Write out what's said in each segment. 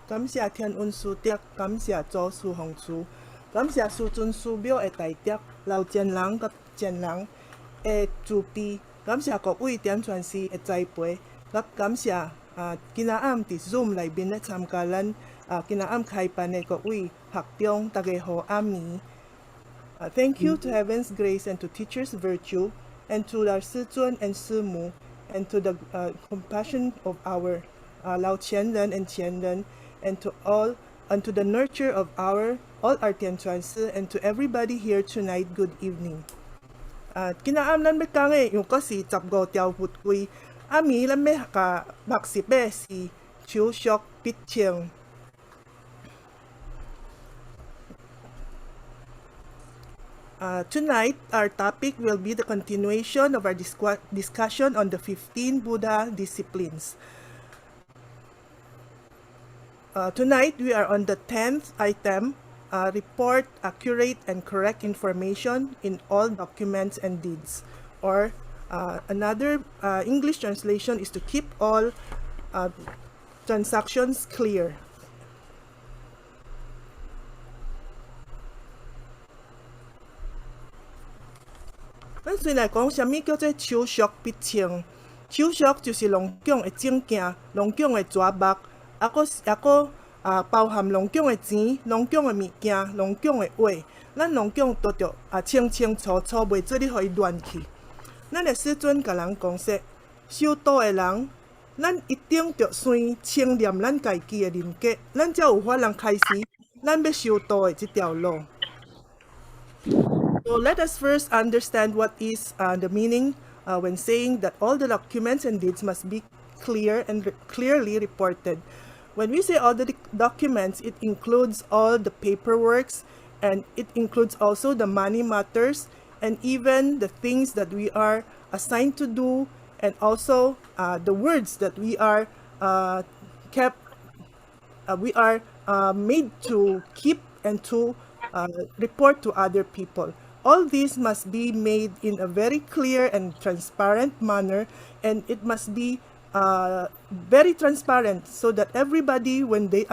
感谢天恩师德，感谢祖师洪慈，感谢师尊师庙的大德、老前人甲前人的慈悲，感谢各位点传师的栽培，甲感谢今仔暗伫 Zoom 内面咧参加咱今仔暗开办的各位学长，大家好，暗暝。Thank you to Heaven's grace and to teachers' virtue, and to our 师尊 and 师母, and to the compassion of our 老前人 and 前人, and to all, and to the nurture of all our 天传师, and to everybody here tonight, good evening. 今仔暗咱要讲的，又阁是15条佛规。暗暝咱要甲学习的是手续必称。Tonight, our topic will be the continuation of our discussion on the 15 Buddha disciplines. Tonight, we are on the 10th item, report accurate and correct information in all documents and deeds. Or another English translation is to keep all transactions clear.咱先来讲，什么叫做手续必称？手续就是龙奖的证件、龙奖的纸目，也个包含龙奖的钱、龙奖的物件、龙奖的话，咱龙奖都着清清楚楚，袂做你互伊乱去。咱的师尊甲人讲说，修道的人，咱一定着先清念咱家己的人格，咱才有法通开始咱要修道的这条路。So let us first understand what is the meaning when saying that all the documents and deeds must be clear and clearly reported. When we say all the documents, it includes all the paperworks, and it includes also the money matters, and even the things that we are assigned to do, and also the words that we are made to keep and to report to other people. All these must be made in a very clear and transparent manner, and it must be very transparent so that everybody, when they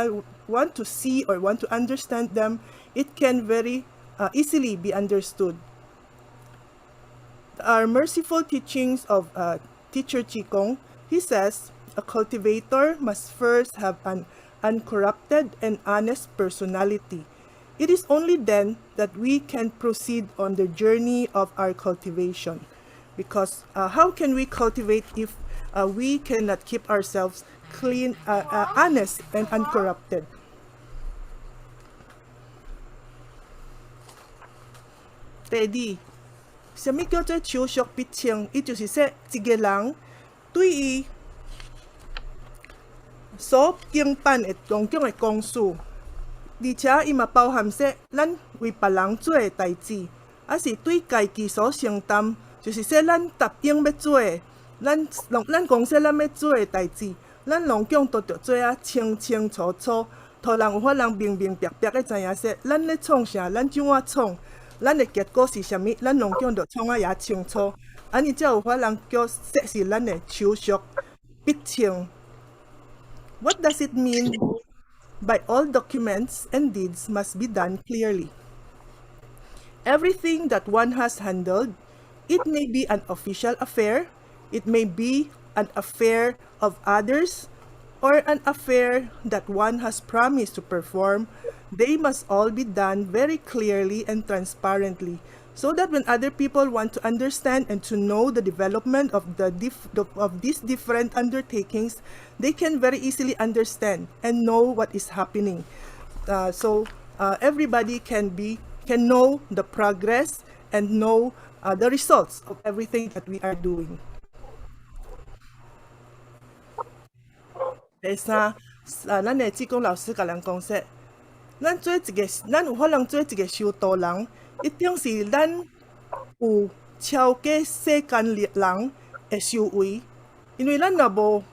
want to see or want to understand them, it can very easily be understood. Our merciful teachings of Teacher Qigong, he says, a cultivator must first have an uncorrupted and honest personality. It is only then that we can proceed on the journey of our cultivation. Because how can we cultivate if we cannot keep ourselves clean, honest, and uncorrupted? Teddy, 什么叫做手续必称？伊就是说，一个人对伊所经办的种种的公事。而且伊嘛包含说，咱为别人做的代志，还是对家己所承担，就是说咱答应要做的，咱公司咱要做的代志，咱拢讲都着做啊清清楚楚，互人有法人明明白白的知影说，咱咧创啥，咱怎啊创，咱的结果是啥物，咱拢讲着创啊也清楚，安尼才有法人叫说是咱的手续必称。What does it mean? By all documents and deeds must be done clearly. Everything that one has handled, it may be an official affair, it may be an affair of others, or an affair that one has promised to perform, they must all be done very clearly and transparently, so that when other people want to understand and to know the development of these different undertakings, they can very easily understand and know what is happening. So everybody can know the progress and know the results of everything that we are doing. 第三，咱的志工老师甲咱讲说，咱有法通做一个修道人，一定是咱有超过世间人的修为，因为咱若无，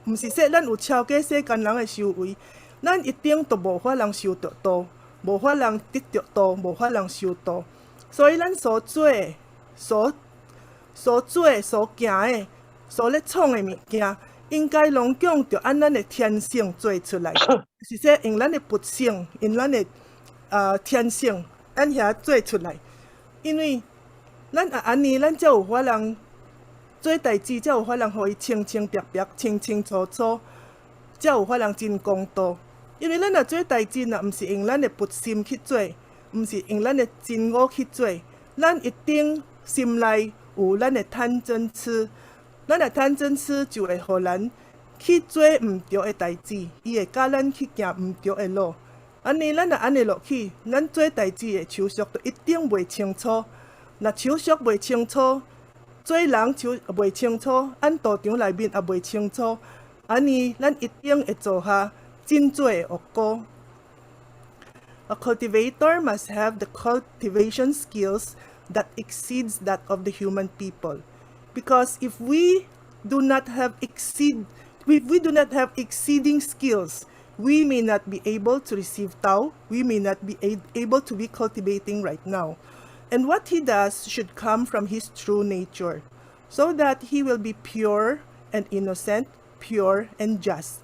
毋是说咱有超过世间人的修为，咱一定都无法通修得道，无法通得着道，无法通修道。所以咱所做的、所行的、所咧创的物件，应该拢讲着按咱的天性做出来，是说用咱的本性，用咱的天性，按遐做出来。因为咱也安尼，咱才有法通做代志，才有法通互伊清清白白、清清楚楚，才有法通真公道。因为咱若做代志，若毋是用咱的本心去做，毋是用咱的真我去做，咱一定心内有咱的贪嗔痴。咱若贪嗔痴，就会互咱去做毋对的代志，伊会教咱去行毋对的路。安尼，咱若安尼落去，咱做代志的手续就一定袂清楚。若手续袂清楚，做人手袂清楚，按道场内面也袂清楚，安尼咱一定会做下真多的恶果。A cultivator must have the cultivation skills that exceeds that of the human people. Because if we do not have exceeding skills, we may not be able to receive Tao. We may not be able to be cultivating right now. And what he does should come from his true nature, so that he will be pure and innocent, pure and just.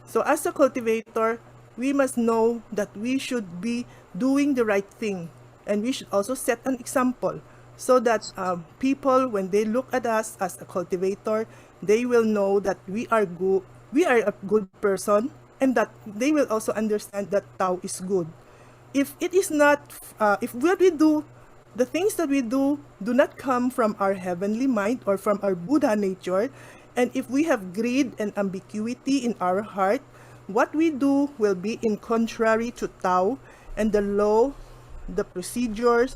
So as a cultivator, we must know that we should be doing the right thing, and we should also set an example, so that people, when they look at us as a cultivator, they will know that we are good, we are a good person, and that they will also understand that Tao is good. If it is not, if what we do, the things that we do not come from our heavenly mind or from our Buddha nature, and if we have greed and ambiguity in our heart, what we do will be in contrary to Tao, and the law, the procedures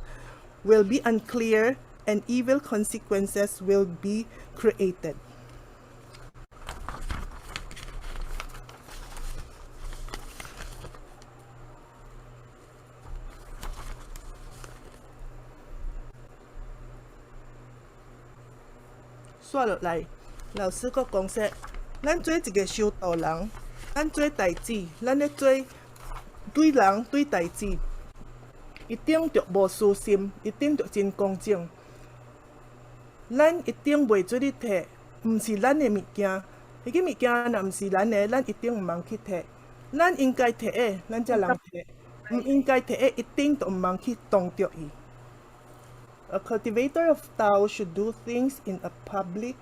will be unclear, and evil consequences will be created.刷落来，老师佫讲说，咱做一个修道人，咱做代志，咱咧做对人对代志，一定着无私心，一定着真公正。咱一定袂做咧摕，毋是咱的物件，迄个物件若毋是咱的，咱一定毋通去摕。咱应该摕的，咱才人摕；毋应该摕的，一定就毋通去动着伊。A cultivator of Tao should do things in a public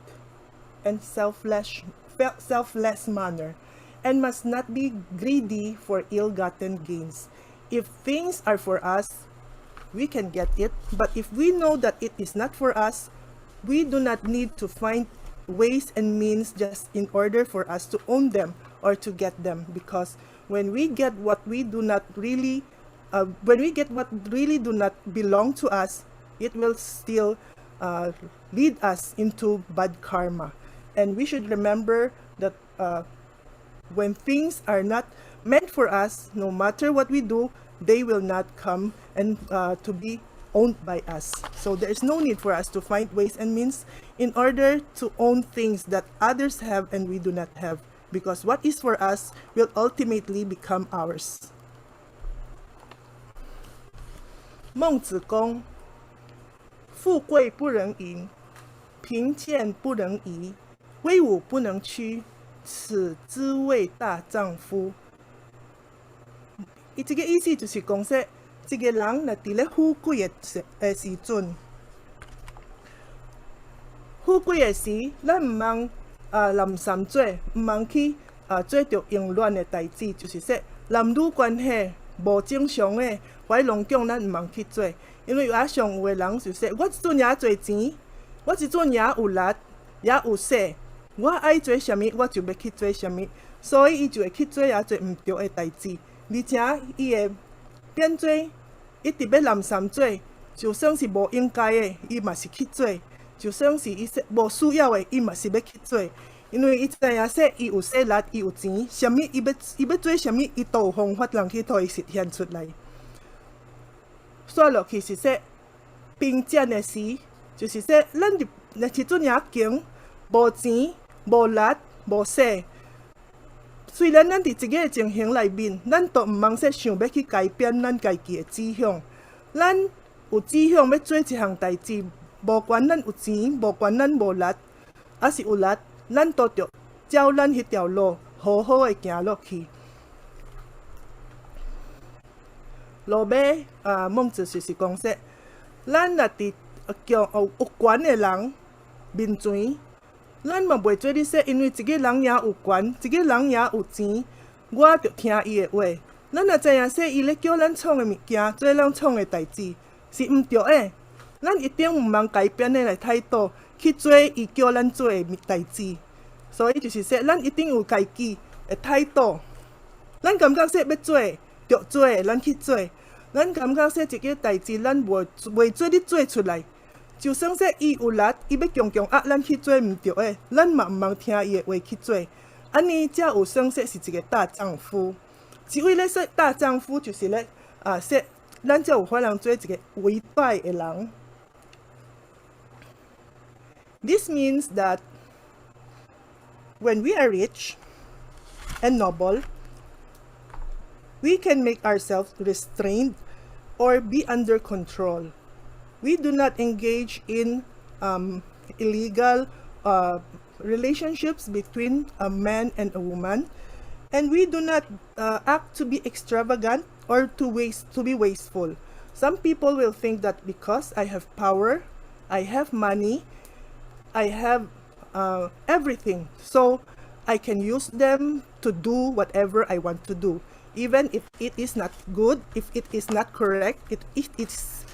and selfless manner, and must not be greedy for ill-gotten gains. If things are for us, we can get it, but if we know that it is not for us, we do not need to find ways and means just in order for us to own them or to get them, because when we get what we do not really do not belong to us, it will still lead us into bad karma. And we should remember that when things are not meant for us, no matter what we do, they will not come and to be owned by us. So there is no need for us to find ways and means in order to own things that others have and we do not have, because what is for us will ultimately become ours. 孟子公，富贵不能淫，贫贱不能移，威武不能屈，此之谓大丈夫。伊这个意思就是讲说，一个人若伫咧富贵的时阵，富贵的时，咱毋通滥善做，毋通去做着淫乱的代志，就是说男女关系无正常的，怀龙讲咱毋通去做。因为也上有的人就说，我即阵也侪钱，我即阵也有力，也有势，我爱做啥物，我就要去做啥物，所以伊就会去做也做毋对的代志，而且伊会变做一直要滥善做，就算是无应该的，伊嘛是去做；就算是伊无需要的，伊嘛是要去做。因为伊知影说，伊有势力，伊有钱，啥物伊要做啥物，伊都有方法通去互伊实现出来。说落去是说，贫贱的时，就是说，咱若时阵也穷，无钱、无力、无势。虽然咱伫一个情形内面，咱都毋通说想要去改变咱家己的志向。咱有志向要做一项代志，无管咱有钱，无管咱无力，还是有力，咱都着照咱迄条路好好的行落去。落尾孟子就是讲说，咱若伫有权的人面前，咱嘛袂做你说，因为一个人也有权，一个人也有钱，我着听伊的话。咱若知影说伊咧叫咱创的物件，做咱创的代志是毋对的，咱一定毋通改变咱的态度去做伊叫咱做的代志。所以就是说，咱一定有家己的态度。咱感觉说要做，着做，咱去做。咱感觉说一个代志，咱袂做你做出来，就算说伊有力，伊要强强压咱去做毋对的，咱嘛毋通听伊的话去做。安尼才有算说是一个大丈夫。一位咧说大丈夫，就是咧说咱才有法通做一个伟大的人。This means that when we are rich and noble, we can make ourselves restrained or be under control. We do not engage in illegal relationships between a man and a woman, and we do not act to be extravagant or to be wasteful. Some people will think that because I have power, I have money, I have everything, so I can use them to do whatever I want to do. Even if it is not good, if it is not correct, if it's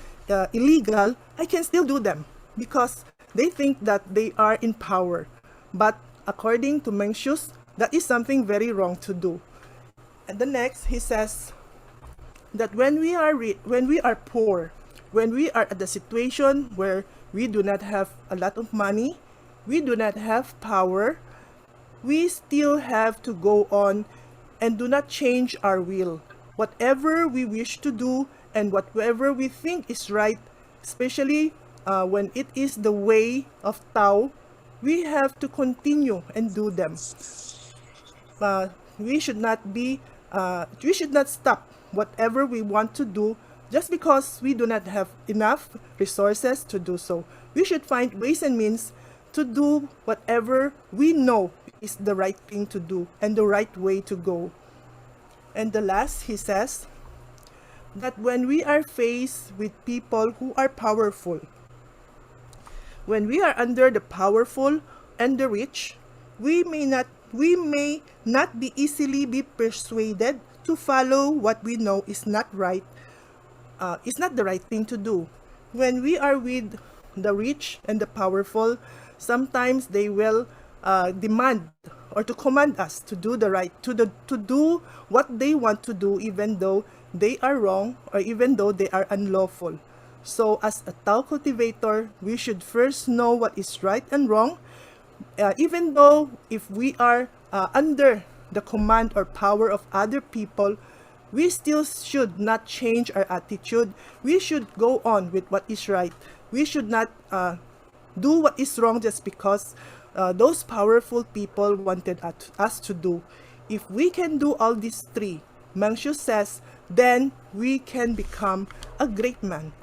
illegal, I can still do them because they think that they are in power. But according to Mencius, that is something very wrong to do. And the next, he says that when we are poor, when we are at the situation where we do not have a lot of money, we do not have power, we still have to go on and do not change our will. Whatever we wish to do and whatever we think is right, especially when it is the way of Tao, we have to continue and do them. We should not stop whatever we want to do just because we do not have enough resources to do so. We should find ways and means to do whatever we know is the right thing to do and the right way to go. And the last, he says that when we are faced with people who are powerful, when we are under the powerful and the rich, we may not be easily be persuaded to follow what we know is not right, is not the right thing to do. When we are with the rich and the powerful, sometimes they will demand or to command us to do the right, to do what they want to do, even though they are wrong or even though they are unlawful. So as a Tao cultivator, we should first know what is right and wrong, even though if we are under the command or power of other people, we still should not change our attitude. We should go on with what is right. We should not do what is wrong just because those powerful people wanted us to do. If we can do all these three, Mencius says, then we can become a great man.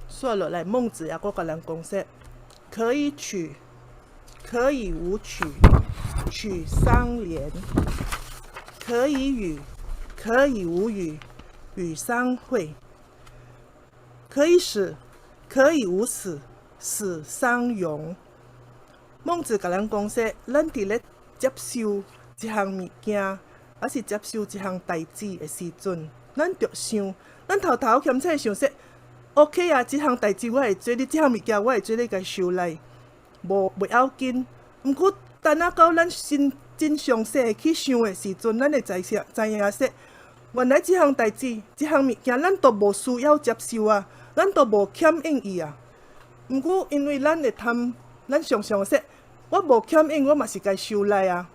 So 落来，孟子也佫甲咱讲说，可以取，可以无取，取相连；可以与，可以无与，与相会；可以死，可以无死，死相容。孟子甲咱讲说，咱伫咧接受一项物件，还是接受一项代志的时阵，咱着想，咱头头欠切想说。OK 啊，这项代志我会做，你这项物件我会做你甲收来，袂要紧。毋过等到咱真详细去想的时阵，咱会知影说，原来这项代志、这项物件，咱都无需要接受啊，咱都无欠应伊啊。毋过因为咱会咱常常说，我无欠应，我嘛是该收来啊。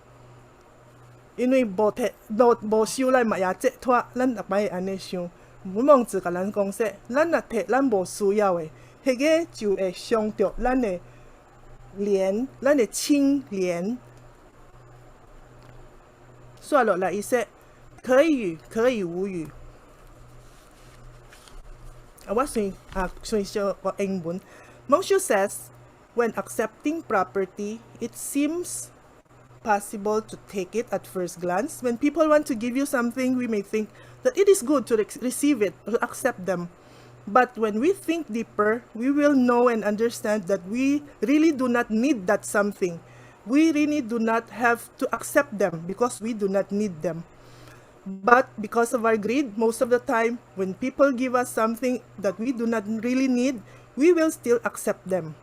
因为无收来嘛也解脱，咱逐摆会安尼想。孟子甲咱讲说，咱若摕咱无需要的，迄个就会伤着咱的连，咱的清廉。说落来，伊说，可以语，可以无语。我先說個英文。Monsieur says, when accepting property, it seems possible to take it at first glance. When people want to give you something, we may think that it is good to receive it, to accept them. But when we think deeper, we will know and understand that we really do not need that something. We really do not have to accept them because we do not need them. But because of our greed, most of the time, when people give us something that we do not really need, we will still accept them.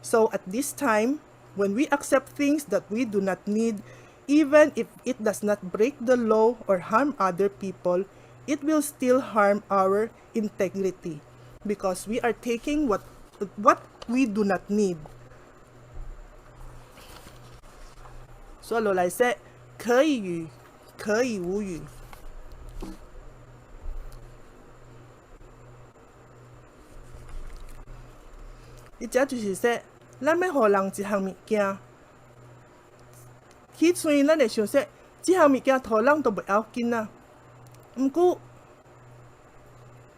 So at this time, when we accept things that we do not need, even if it does not break the law or harm other people, it will still harm our integrity because we are taking what we do not need. So 落嚟說可以語，可以無語。呢隻就是說，咱要互人一項物件，起初咱會想說，這項物件互人都袂要緊啊。毋過，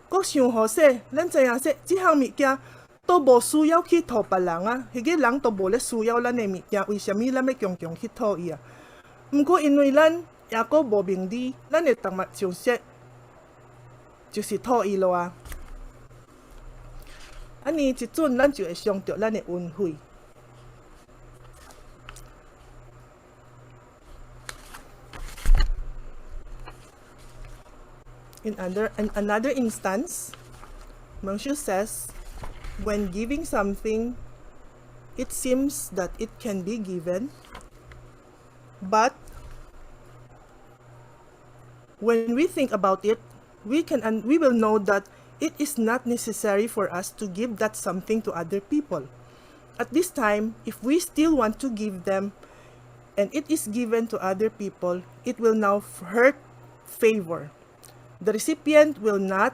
佫想好說，咱知影說，這項物件都無需要去互別人啊，迄個人都無咧需要咱的物件，為什麼咱要強強去互伊啊？毋過因為咱也佫無明理，咱會當嘛想說，就是互伊咯啊。安尼一陣，咱就會傷到咱的運費。In another instance, Monsieur says, when giving something, it seems that it can be given, but when we think about it, we will know that it is not necessary for us to give that something to other people. At this time, if we still want to give them, and it is given to other people, it will now hurt favor. The recipient will not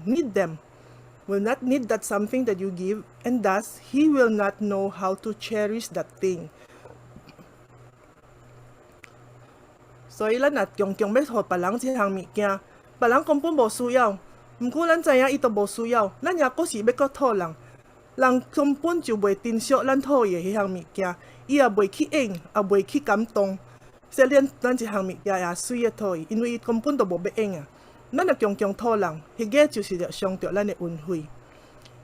need them, will not need that something that you give, and thus he will not know how to cherish that thing. So, 咱若強強要互別人這項物件，別人根本無需要。毋過咱知影伊都無需要，咱也閣是要閣討人，人根本就袂珍惜咱討伊的迄項物件，伊也袂去應，也袂去感動。所以咱一項物件也水的討伊，因為伊根本都無要應啊。咱若強強討人，迄個就是傷着咱的運費。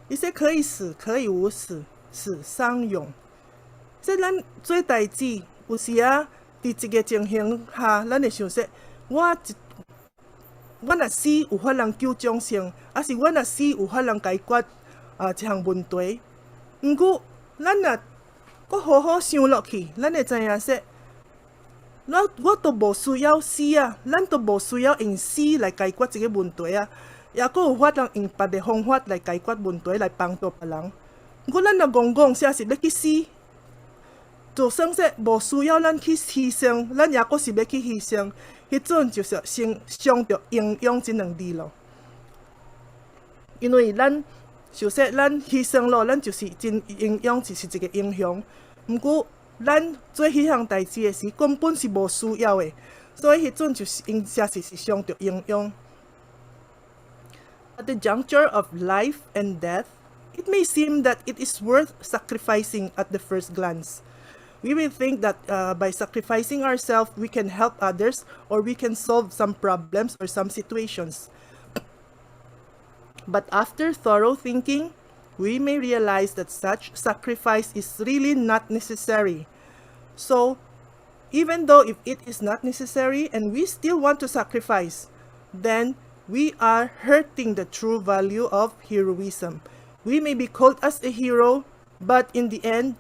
伊說可以使，可以無使，使相容。所以咱做代志，有時啊，佇一個情形下，咱會想說，我若死有法通救眾生，還是我若死有法通解決一項問題。毋過，咱若閣好好想落去，咱會知影說，我都無需要死啊，咱都無需要用死來解決這個問題啊，也閣有法通用別的方法來解決問題，來幫助別人。毋過，咱若戇說是要去死，就算說無需要咱去犧牲，咱也閣是要去犧牲。迄陣就是傷着營養這兩字咯，因為咱就說咱犧牲咯，咱就是真營養，就是一個英雄。毋過咱做迄項代志的時，根本是無需要的，所以迄陣就是應該是傷着營養。At the juncture of life and death, it may seem that it is worth sacrificing at the first glance. We will think that by sacrificing ourselves, we can help others or we can solve some problems or some situations. But after thorough thinking, we may realize that such sacrifice is really not necessary. So, even though if it is not necessary and we still want to sacrifice, then we are hurting the true value of heroism. We may be called as a hero, but in the end,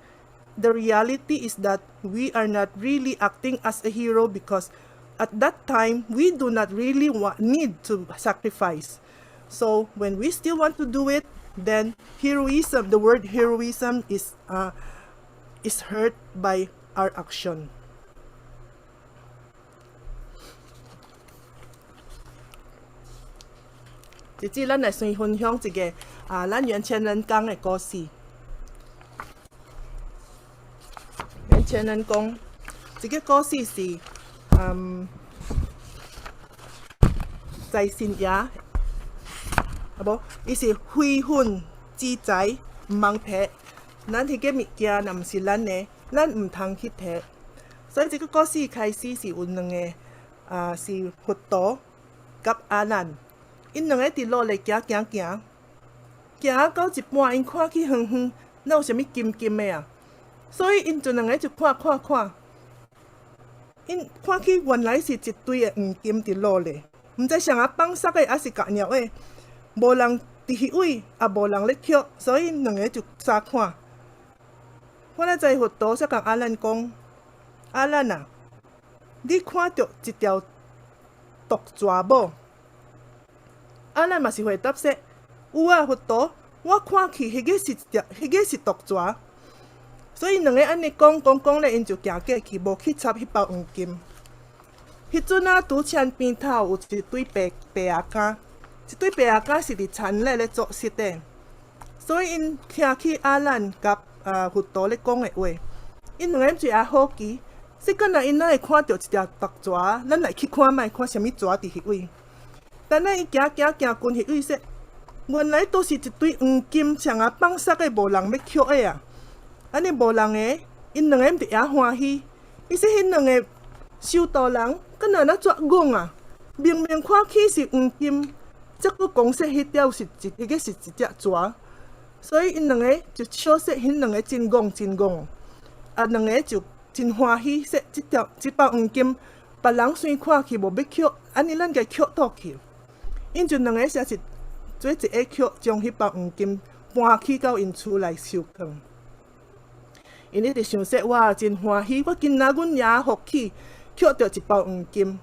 the reality is that we are not really acting as a hero because at that time, we do not really need to sacrifice. So when we still want to do it, then heroism, the word heroism is hurt by our action. Chị chị lần này xin phân享一個咱原前人講的故事。前人講，這個故事是财神爷，啊无，伊是非分之财，毋通摕。咱迄个物件若毋是咱的，咱毋通去摕。所以这个故事开始是有两个是佛陀甲阿难，因两个伫路咧行到一半，因看去远远，哪有啥物金金的啊？所以因就两个就看，因看去原来是一堆的黄金伫路咧，毋知谁放杀的，还是假鸟的，无人伫迄位，也无人咧捡，所以因两个就相看。我咧知佛陀才甲阿难讲。阿难啊，你看到一条毒蛇无？阿难嘛是回答说：有啊，佛陀，我看去迄个是毒蛇。所以两个安尼讲咧，因就行过去，无去插迄包黄金。迄阵啊，拄前边头有一堆白鸭竿，一堆白鸭竿是伫田咧做事的。所以因听起阿难甲佛陀咧讲的话，因两个就也好奇。说敢若因哪会看到一条毒蛇，咱来去看卖，看啥物蛇伫迄位。等下伊行近迄位说，原来都是一堆黄金，谁放杀的无人要捡的啊！安尼无人的，因两个就也欢喜。伊说迄两个修道人，敢若哪作戆啊！明明看起是黄金，则佫讲说迄条是迄个是一只蛇，所以因两个就笑说，迄两个真戆。两个就。真欢喜，说即包黄金，别人先看去无要捡，安尼咱家捡倒去。因就两个才是做一个捡，将迄包黄金搬去到因厝内收藏。因咧就想说，哇，真欢喜！我今仔阮爷福气，捡到一包黄金。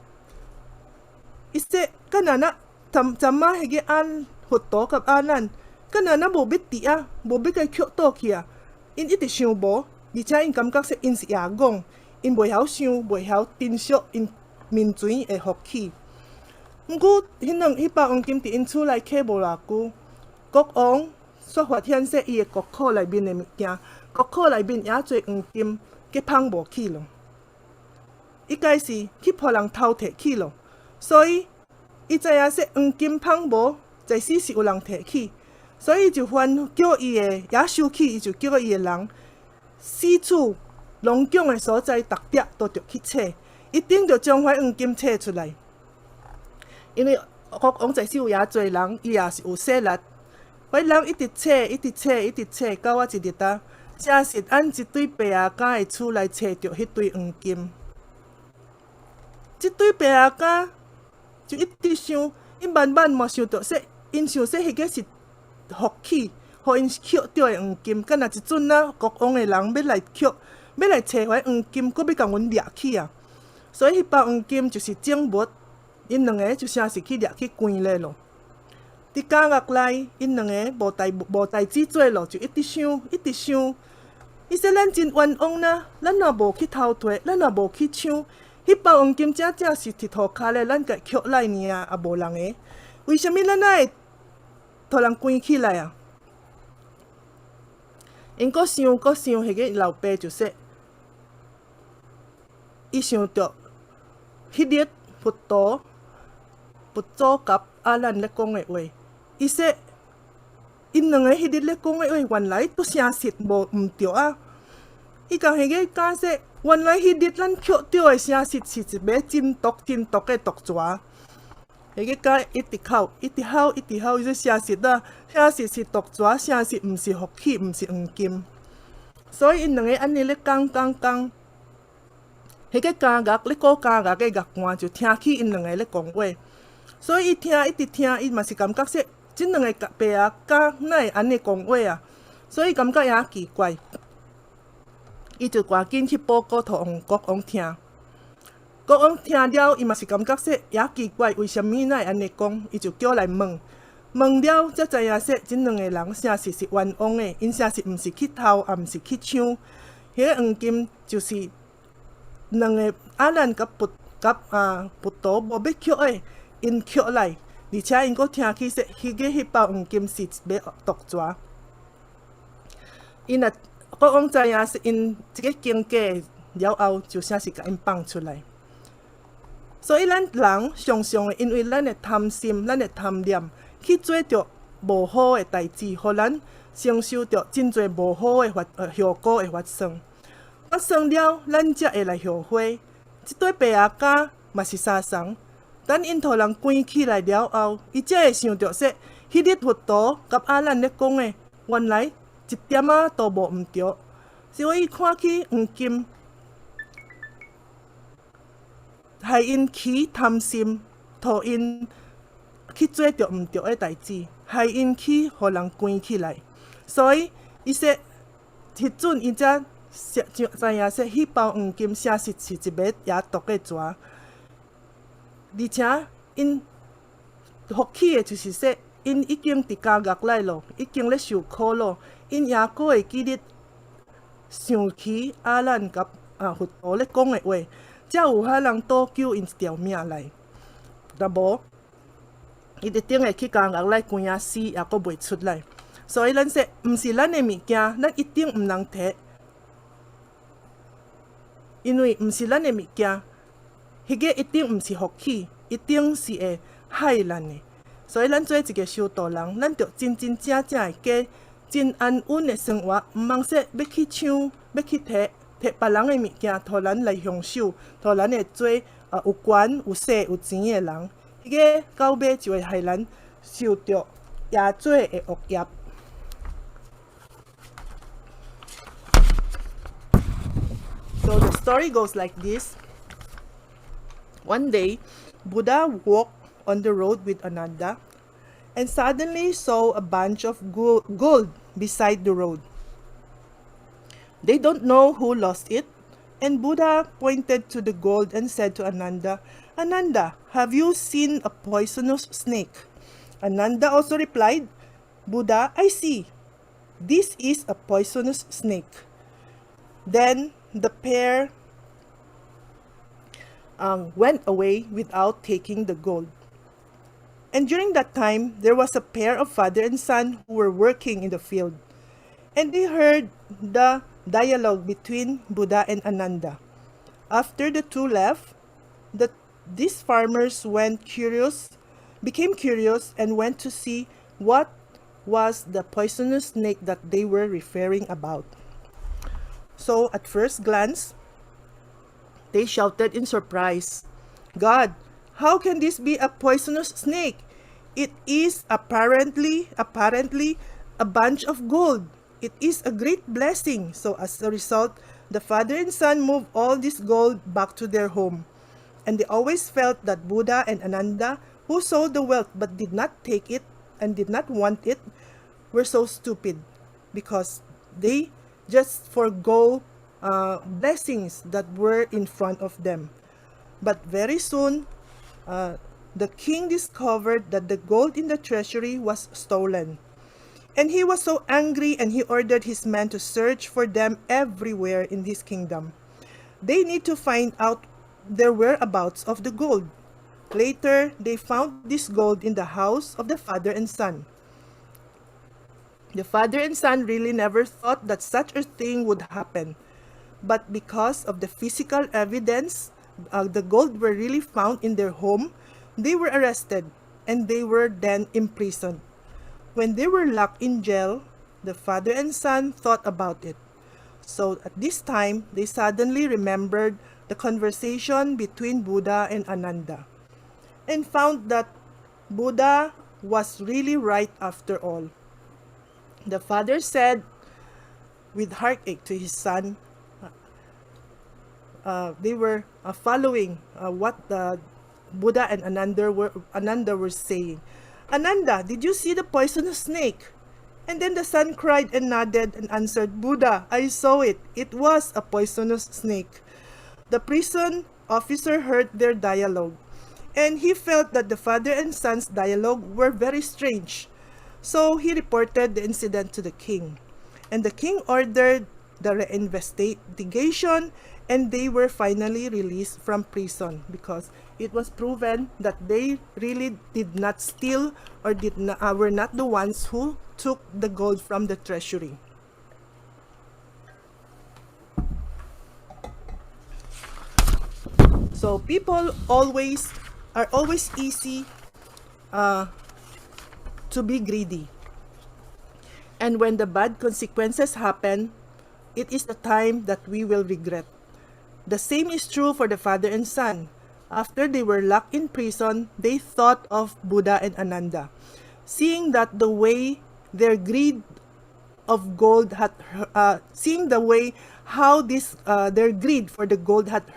伊说，敢若那昨仔迄个佛陀甲阿难，敢若那无要伫啊，无要甲捡倒去啊？因一直想无。而且因感觉说，因是野戆，因袂晓想，袂晓珍惜因面前的福气。毋过，迄包黄金伫因厝内客无偌久，国王煞发现说，伊的国库内面的物件，国库内面也侪黄金，计放无去咯。伊家是去互人偷摕去咯，所以伊知影说黄金放无，在死是有人摕去，所以就叫伊的也收起，伊就叫伊的人。四处龙宫的所在，逐点都着去找，一定着将迄黄金找出来。因为国王在世有也侪人，伊也是有势力。迄人一直找，到我一日啊，真是按一堆白鸭竿的厝内找着迄堆黄金。即堆白鸭竿就一直想，伊慢慢嘛想到说，因想说迄个是福气。互因捡到的黄金，敢若一阵啊，国王的人要来捡，要来找迄黄金，佫要甲阮掠去啊！所以迄包黄金就是证物，因两个就先是去掠去关咧咯。伫监狱内，因两个无代志做咯，就一直想。伊说咱真冤枉呐，咱若无去偷摕，咱若无去抢，迄包黄金正是伫涂骹咧，咱家捡来尔也无人个。为虾米咱会互人关起来啊？因阁想，迄个老爸就说，伊想着迄日佛陀甲阿难咧讲的话，伊说，因两个迄日咧讲的话，原来都诚实毋对啊！伊甲迄个解释，原来迄日咱捡到的诚实是一尾真毒的毒蛇。迄个解一直哭，伊说诚实啊，诚实是毒蛇，诚实毋是福气，毋是黄金。所以因两个安尼咧讲，迄个监狱咧顾监狱的狱官就听起因两个咧讲话，所以伊一直听，伊嘛是感觉说，即两个白鸭竿哪会安尼讲话啊？所以感觉也奇怪，伊就赶紧去报告互国王听。国王听了，伊嘛是感觉说也奇怪，为虾米哪会安尼讲？伊就叫来问了，才知影说，即两个人诚实是冤枉的，因诚实毋是去偷，也毋是去抢。迄个黄金就是两个阿难甲佛陀无要捡的，因捡来，而且因阁听起说，迄包黄金是一尾毒蛇。因若国王知影是因即个经过了后，就诚实甲因放出来。所以咱人常常因为咱的贪心、咱的贪念，去做着无好的代志，互咱承受着真侪无好的后果的发生。发生了，咱才会来后悔。即对爸阿囝嘛是相同。等因互人关起来了后，伊才会想着说，迄日佛陀甲阿咱咧讲的，原来一点仔都无毋对。所以看起黄金，害因起贪心，互因去做着毋对的代志，害因去互人关起来。所以伊说，迄阵伊才知影说，迄包黄金确实是一枚野毒的蛇，而且因福气的就是说，因已经伫监狱内咯，已经咧受苦咯，因也阁会记得想起阿咱甲佛陀咧讲的话，才有遐人倒救因一条命来。若无，伊一定会去监狱内关啊死，也阁袂出来。所以咱说，毋是咱的物件，咱一定毋能摕，因为毋是咱的物件，迄个一定毋是福气，一定是会害咱的。所以咱做一个修道人，咱着真真正正的过真安稳的生活，毋通说要去抢，要去摕别人的物件，互咱来享受，互咱会做有权、有势、有钱的人。迄个到尾就会害咱受着野罪的恶业。So the story goes like this. One day, Buddha walked on the road with Ananda and suddenly saw a bunch of gold beside the road. They don't know who lost it, and Buddha pointed to the gold and said to Ananda, "Ananda, have you seen a poisonous snake?" Ananda also replied, "Buddha, I see. This is a poisonous snake." Then the pair went away without taking the gold. And during that time, there was a pair of father and son who were working in the field. And they heard the dialogue between Buddha and Ananda. After the two left, these farmers became curious and went to see what was the poisonous snake that they were referring about. So at first glance, they shouted in surprise, "God, how can this be a poisonous snake? It is apparently a bunch of gold. It is a great blessing." So as a result, the father and son moved all this gold back to their home. And they always felt that Buddha and Ananda, who saw the wealth but did not take it and did not want it, were so stupid because they just forgo blessings that were in front of them. But very soon, the king discovered that the gold in the treasury was stolen. And he was so angry, and he ordered his men to search for them everywhere in his kingdom. They need to find out their whereabouts of the gold. Later, they found this gold in the house of the father and son. The father and son really never thought that such a thing would happen. But because of the physical evidence, the gold were really found in their home, they were arrested and they were then imprisoned. When they were locked in jail, the father and son thought about it. So at this time, they suddenly remembered the conversation between Buddha and Ananda and found that Buddha was really right after all. The father said with heartache to his son, they were following what the Buddha and Ananda were saying. "Ananda, did you see the poisonous snake?" And then the son cried and nodded and answered, "Buddha, I saw it. It was a poisonous snake." The prison officer heard their dialogue, and he felt that the father and son's dialogue were very strange. So he reported the incident to the king. And the king ordered the reinvestigation, and they were finally released from prison because it was proven that they really did not steal or were not the ones who took the gold from the treasury. So people are always easy to be greedy. And when the bad consequences happen, it is the time that we will regret. The same is true for the father and son. After they were locked in prison, they thought of Buddha and Ananda, seeing that the way their greed of gold seeing the way how this their greed for the gold had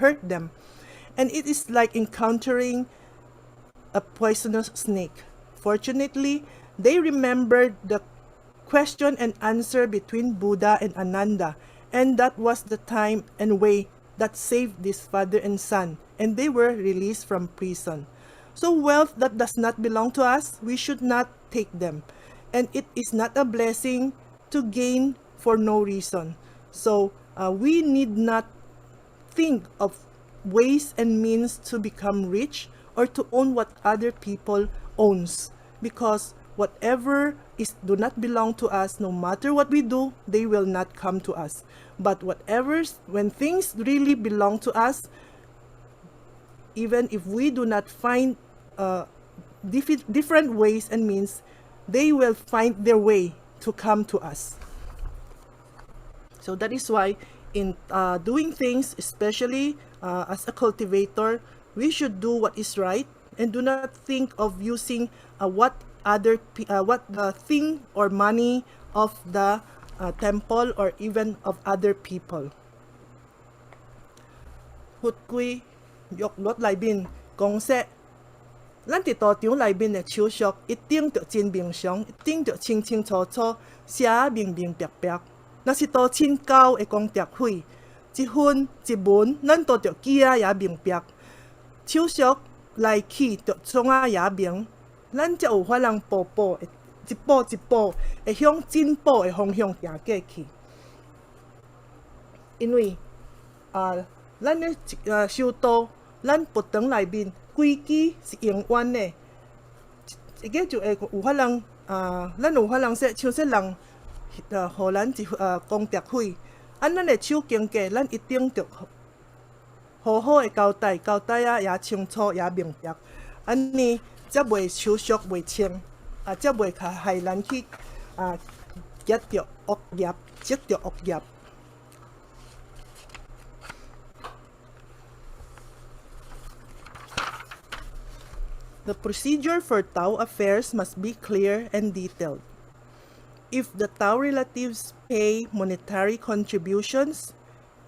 hurt them, and it is like encountering a poisonous snake. Fortunately, they remembered the question and answer between Buddha and Ananda, and that was the time and way that saved this father and son, and they were released from prison. So wealth that does not belong to us, we should not take them. And it is not a blessing to gain for no reason. So we need not think of ways and means to become rich or to own what other people owns, because whatever is do not belong to us, no matter what we do, they will not come to us. But when things really belong to us, even if we do not find different ways and means, they will find their way to come to us. So that is why in doing things, especially as a cultivator, we should do what is right and do not think of using what the thing or money of the temple or even of other people. Hút quy dục luật內面講說，咱佇道場內面的手續一定要真明常，一定要清清楚楚，寫明明白白。若是道親交的公宅費，一分一文，咱都要記啊也明白。手續來去要總啊也明，咱才有法通步步一步一步會向進步的方向行過去。因為咱的修道，咱佛堂內面規矩是永遠的，一個就會有法通咱有法通說，像說人互咱公宅費，咱的手經過，咱一定要好好的交代啊也清楚也明白，安尼才袂手續袂清，才袂害咱去結着惡業，積着惡業。The procedure for Tao affairs must be clear and detailed. If the Tao relatives pay monetary contributions,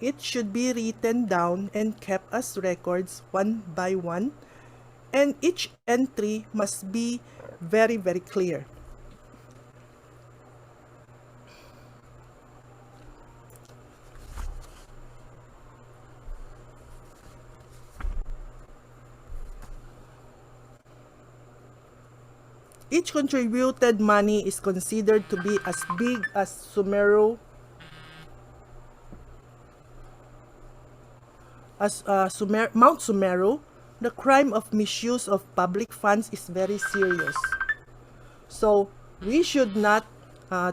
it should be written down and kept as records one by one, and each entry must be very, very clear. Each contributed money is considered to be as big as Mount Sumeru. The crime of misuse of public funds is very serious. So we should not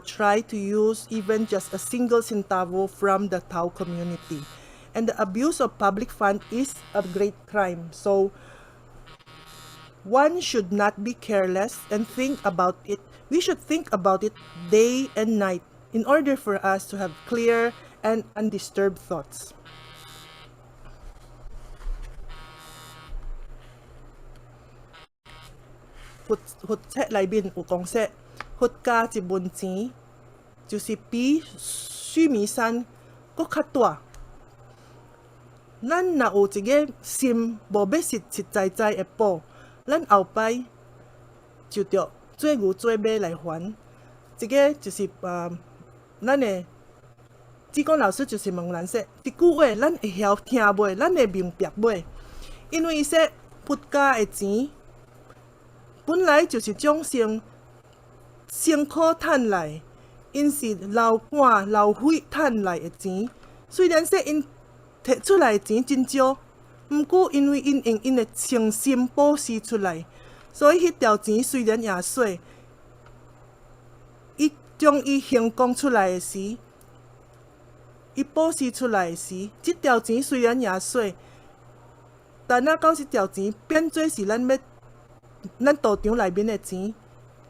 try to use even just a single centavo from the Tao community. And the abuse of public fund is a great crime. So one should not be careless and think about it. We should think about it day and night in order for us to have clear and undisturbed thoughts. Hút冊內面有講說，hút加一文錢，就是比水面山佫較大。咱若有一個心無要實在在的報，咱後擺就着做牛做馬來還。這個就是咱的志工老師就是問咱說，這句話咱會曉聽袂，咱會明白袂？因為伊說hút加的錢本來就是種辛苦賺來，因是流汗流血賺來的錢。雖然說因摕出來的錢真少，毋過因為因用因的誠心保持出來，所以迄條錢雖然也細，伊將伊行供出來的時，伊保持出來的時，這條錢雖然也細，单啊90条钱变做是咱道场内面的钱，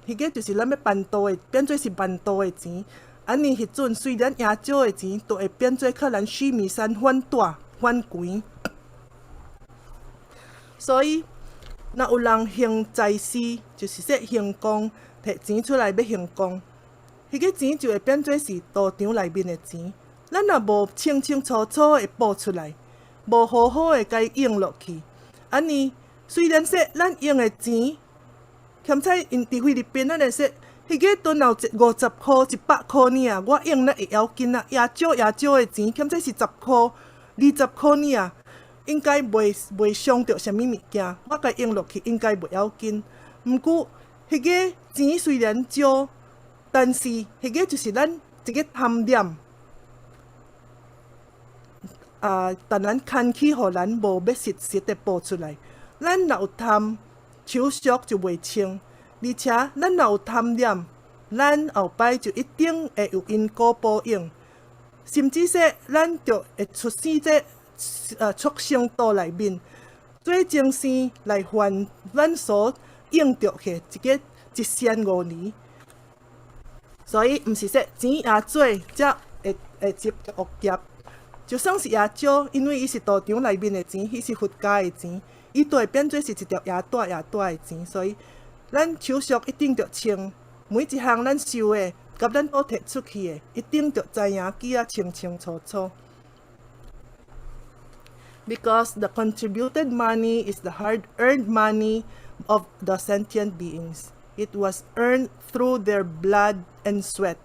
迄个就是咱要办道的，变做是办道的钱。安尼迄阵虽然赢少的钱，都会变做较咱须弥山反大反悬。所以，若有人行财事，就是说行功，摕钱出来要行功，迄个钱就会变做是道场内面的钱。咱若无清清楚楚的报出来，无好好的甲伊用落去，安尼虽然说咱用的钱，欠彩因伫菲律宾，咱会说迄个吨后50块、100块尔，我用了会要紧啊，也少的钱，欠彩是10块、20块尔。应该袂伤着啥物物件，我甲用落去应该袂要紧。毋过，迄个钱虽然少，但是迄个就是咱一个贪念，但咱牵起，互咱无要实的报出来。咱若有贪，手续就袂清，而且咱若有贪念，咱后摆就一定会有因果报应，甚至说咱就会出生在畜生道内面，做精生来还咱所应着的一仙5年。所以毋是说钱也多才会接着恶业，就算是也少，因为伊是道场内面的钱，伊是佛家的钱，伊都会变做是一条也大的钱。所以咱手续一定着清，每一项咱收的，甲咱所摕出去的，一定着知影记啊清清楚楚。Because the contributed money is the hard-earned money of the sentient beings. It was earned through their blood and sweat.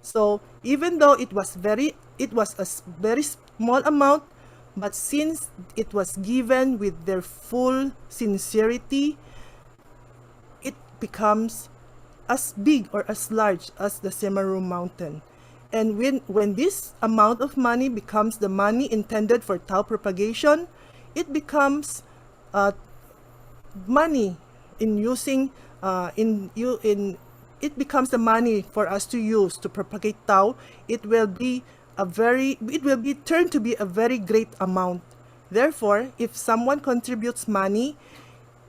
So even though it was a very small amount, but since it was given with their full sincerity, it becomes as big or as large as the Semeru mountain. And when this amount of money becomes the money intended for Tao propagation, it becomes money it becomes the money for us to use to propagate Tao. It will be turned to be a very great amount. Therefore, if someone contributes money,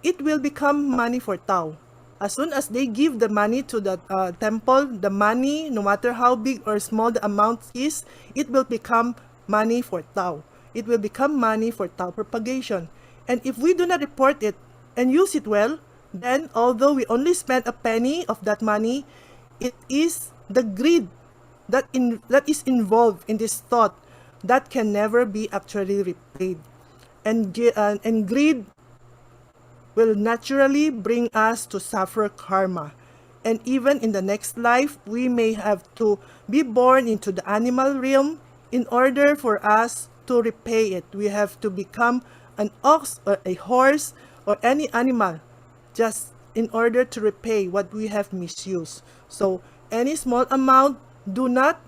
it will become money for Tao. As soon as they give the money to the temple, the money, no matter how big or small the amount is, it will become money for Tao. It will become money for Tao propagation. And if we do not report it and use it well, then although we only spend a penny of that money, it is the greed that is involved in this thought that can never be actually repaid. And greed will naturally bring us to suffer karma. And even in the next life, we may have to be born into the animal realm in order for us to repay it. We have to become an ox or a horse or any animal just in order to repay what we have misused. So any small amount, do not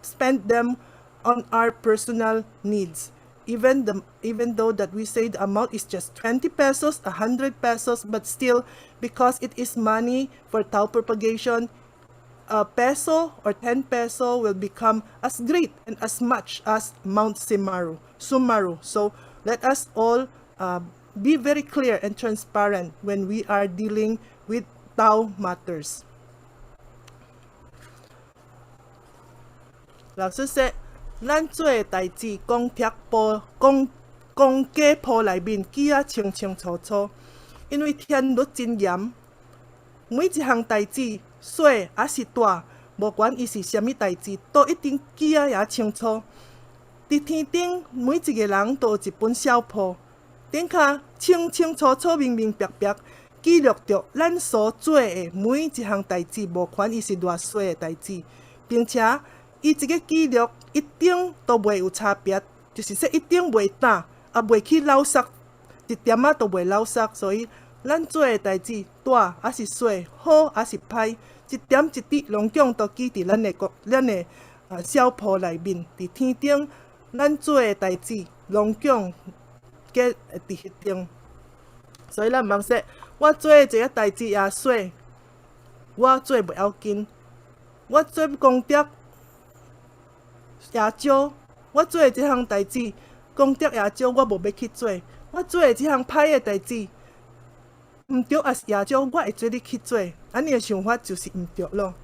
spend them on our personal needs. Even though that we say the amount is just 20 pesos, 100 pesos, but still, because it is money for Tao propagation, a peso or 10 peso will become as great and as much as Mount Sumaru. So let us all be very clear and transparent when we are dealing with Tao matters. 老师说，咱做的代志，讲贴簿、讲家谱内面记啊清清楚楚，因为天律真严，每一项代志，小还是大，无管伊是虾米代志，都一定记啊也清楚。伫天顶，每一个人都有一本小谱，顶骹清清楚楚、明明白白记录着咱所做的每一项代志，无管伊是偌小的代志，并且伊这个记录一定都袂有差别，就是说一定袂打，也袂去漏失，一点仔都袂漏失。所以咱做的代志大还是小，好还是歹，一点一滴拢总都记伫咱的小谱内面。伫天顶，咱做的代志拢总计伫迄顶。所以咱毋通说，我做的这个代志也小，我做袂要紧，我做功德也少，我做的这项代志功德也少，我无要去做。我做的这项歹的代志，毋对也是耶稣，我会做你去做，安尼的想法就是毋对咯。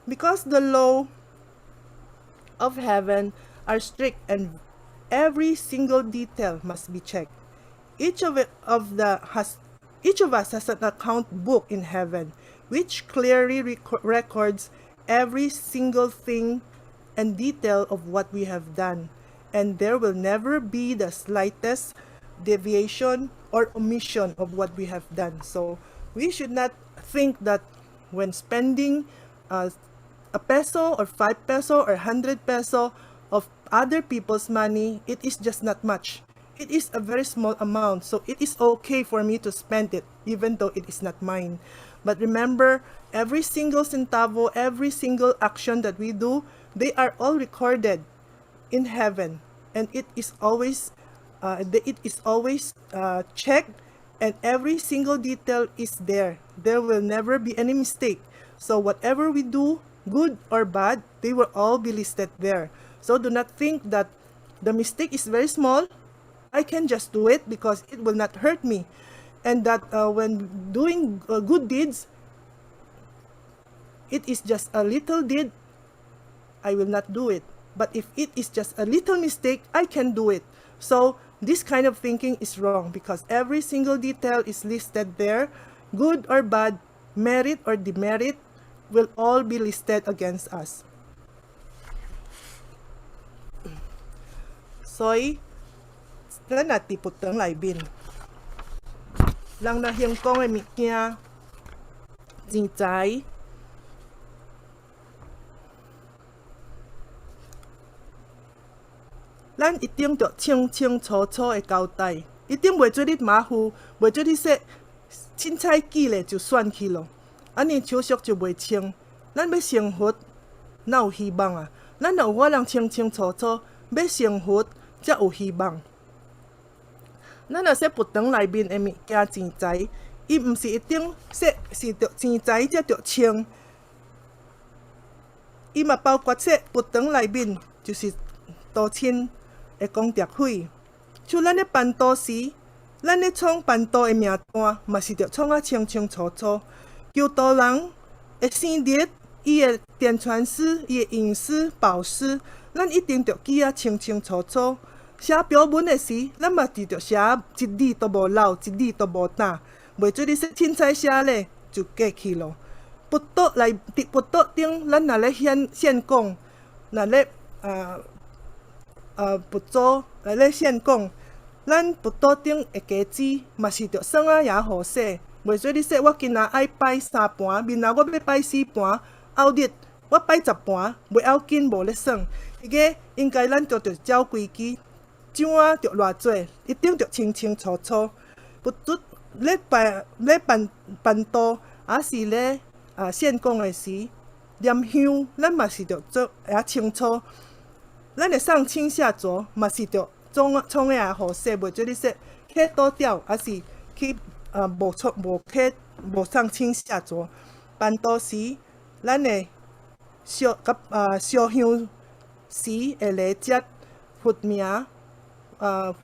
Because the law of heaven are strict and every single detail must be checked. Each of us has an account book in heaven, which clearly records every single thing and detail of what we have done, and there will never be the slightest deviation or omission of what we have done. So we should not think that when spending a peso or 5 peso or 100 peso of other people's money, it is just not much. It is a very small amount, so it is okay for me to spend it even though it is not mine. But remember, every single centavo, every single action that we do, they are all recorded in heaven, and it is always checked, and every single detail is there. There will never be any mistake. So whatever we do, good or bad, they will all be listed there. So do not think that the mistake is very small. I can just do it because it will not hurt me, and that when doing good deeds, it is just a little deed, I will not do it. But if it is just a little mistake, I can do it. So this kind of thinking is wrong because every single detail is listed there. Good or bad, merit or demerit, will all be listed against us. 所以咱若伫佛堂内面，人若行讲的物件、钱财，咱一定要清清楚楚的交代，一定袂做你马虎，袂做你说凊彩记咧就算去咯。安尼手续就袂清。咱要成佛，哪有希望啊？咱若有法通清清楚楚，要成佛才有希望。咱若说佛堂内面的物件钱财，伊毋是一定说是着钱财才着清，伊嘛包括说佛堂内面就是道亲的功德费。像咱咧办道时，咱咧创办道的名单，嘛是着创啊清清楚楚。求道人的生日，伊的典传师、伊的隐私、宝师，咱一定着记啊清清楚楚。写标文的时，咱嘛是着写一字都无漏，一字都无打，袂做你说凊彩写咧就过去咯。佛道顶，咱若咧献讲，若咧佛祖来咧献讲，咱佛道顶的家子嘛是着算啊也好势，袂做你说我今仔爱拜3盘，明仔我要拜4盘，后日我拜10盘，袂要紧，无咧算。迄个应该咱着照规矩。奖啊，着偌济，一定着清清楚楚。不准咧办道，还是咧献供的时，念香，咱嘛是着做也清楚。咱的上清下浊，嘛是着创的也好势，袂做你说去倒掉，还是去无上清下浊。办道时，咱的烧香时的礼节、佛名。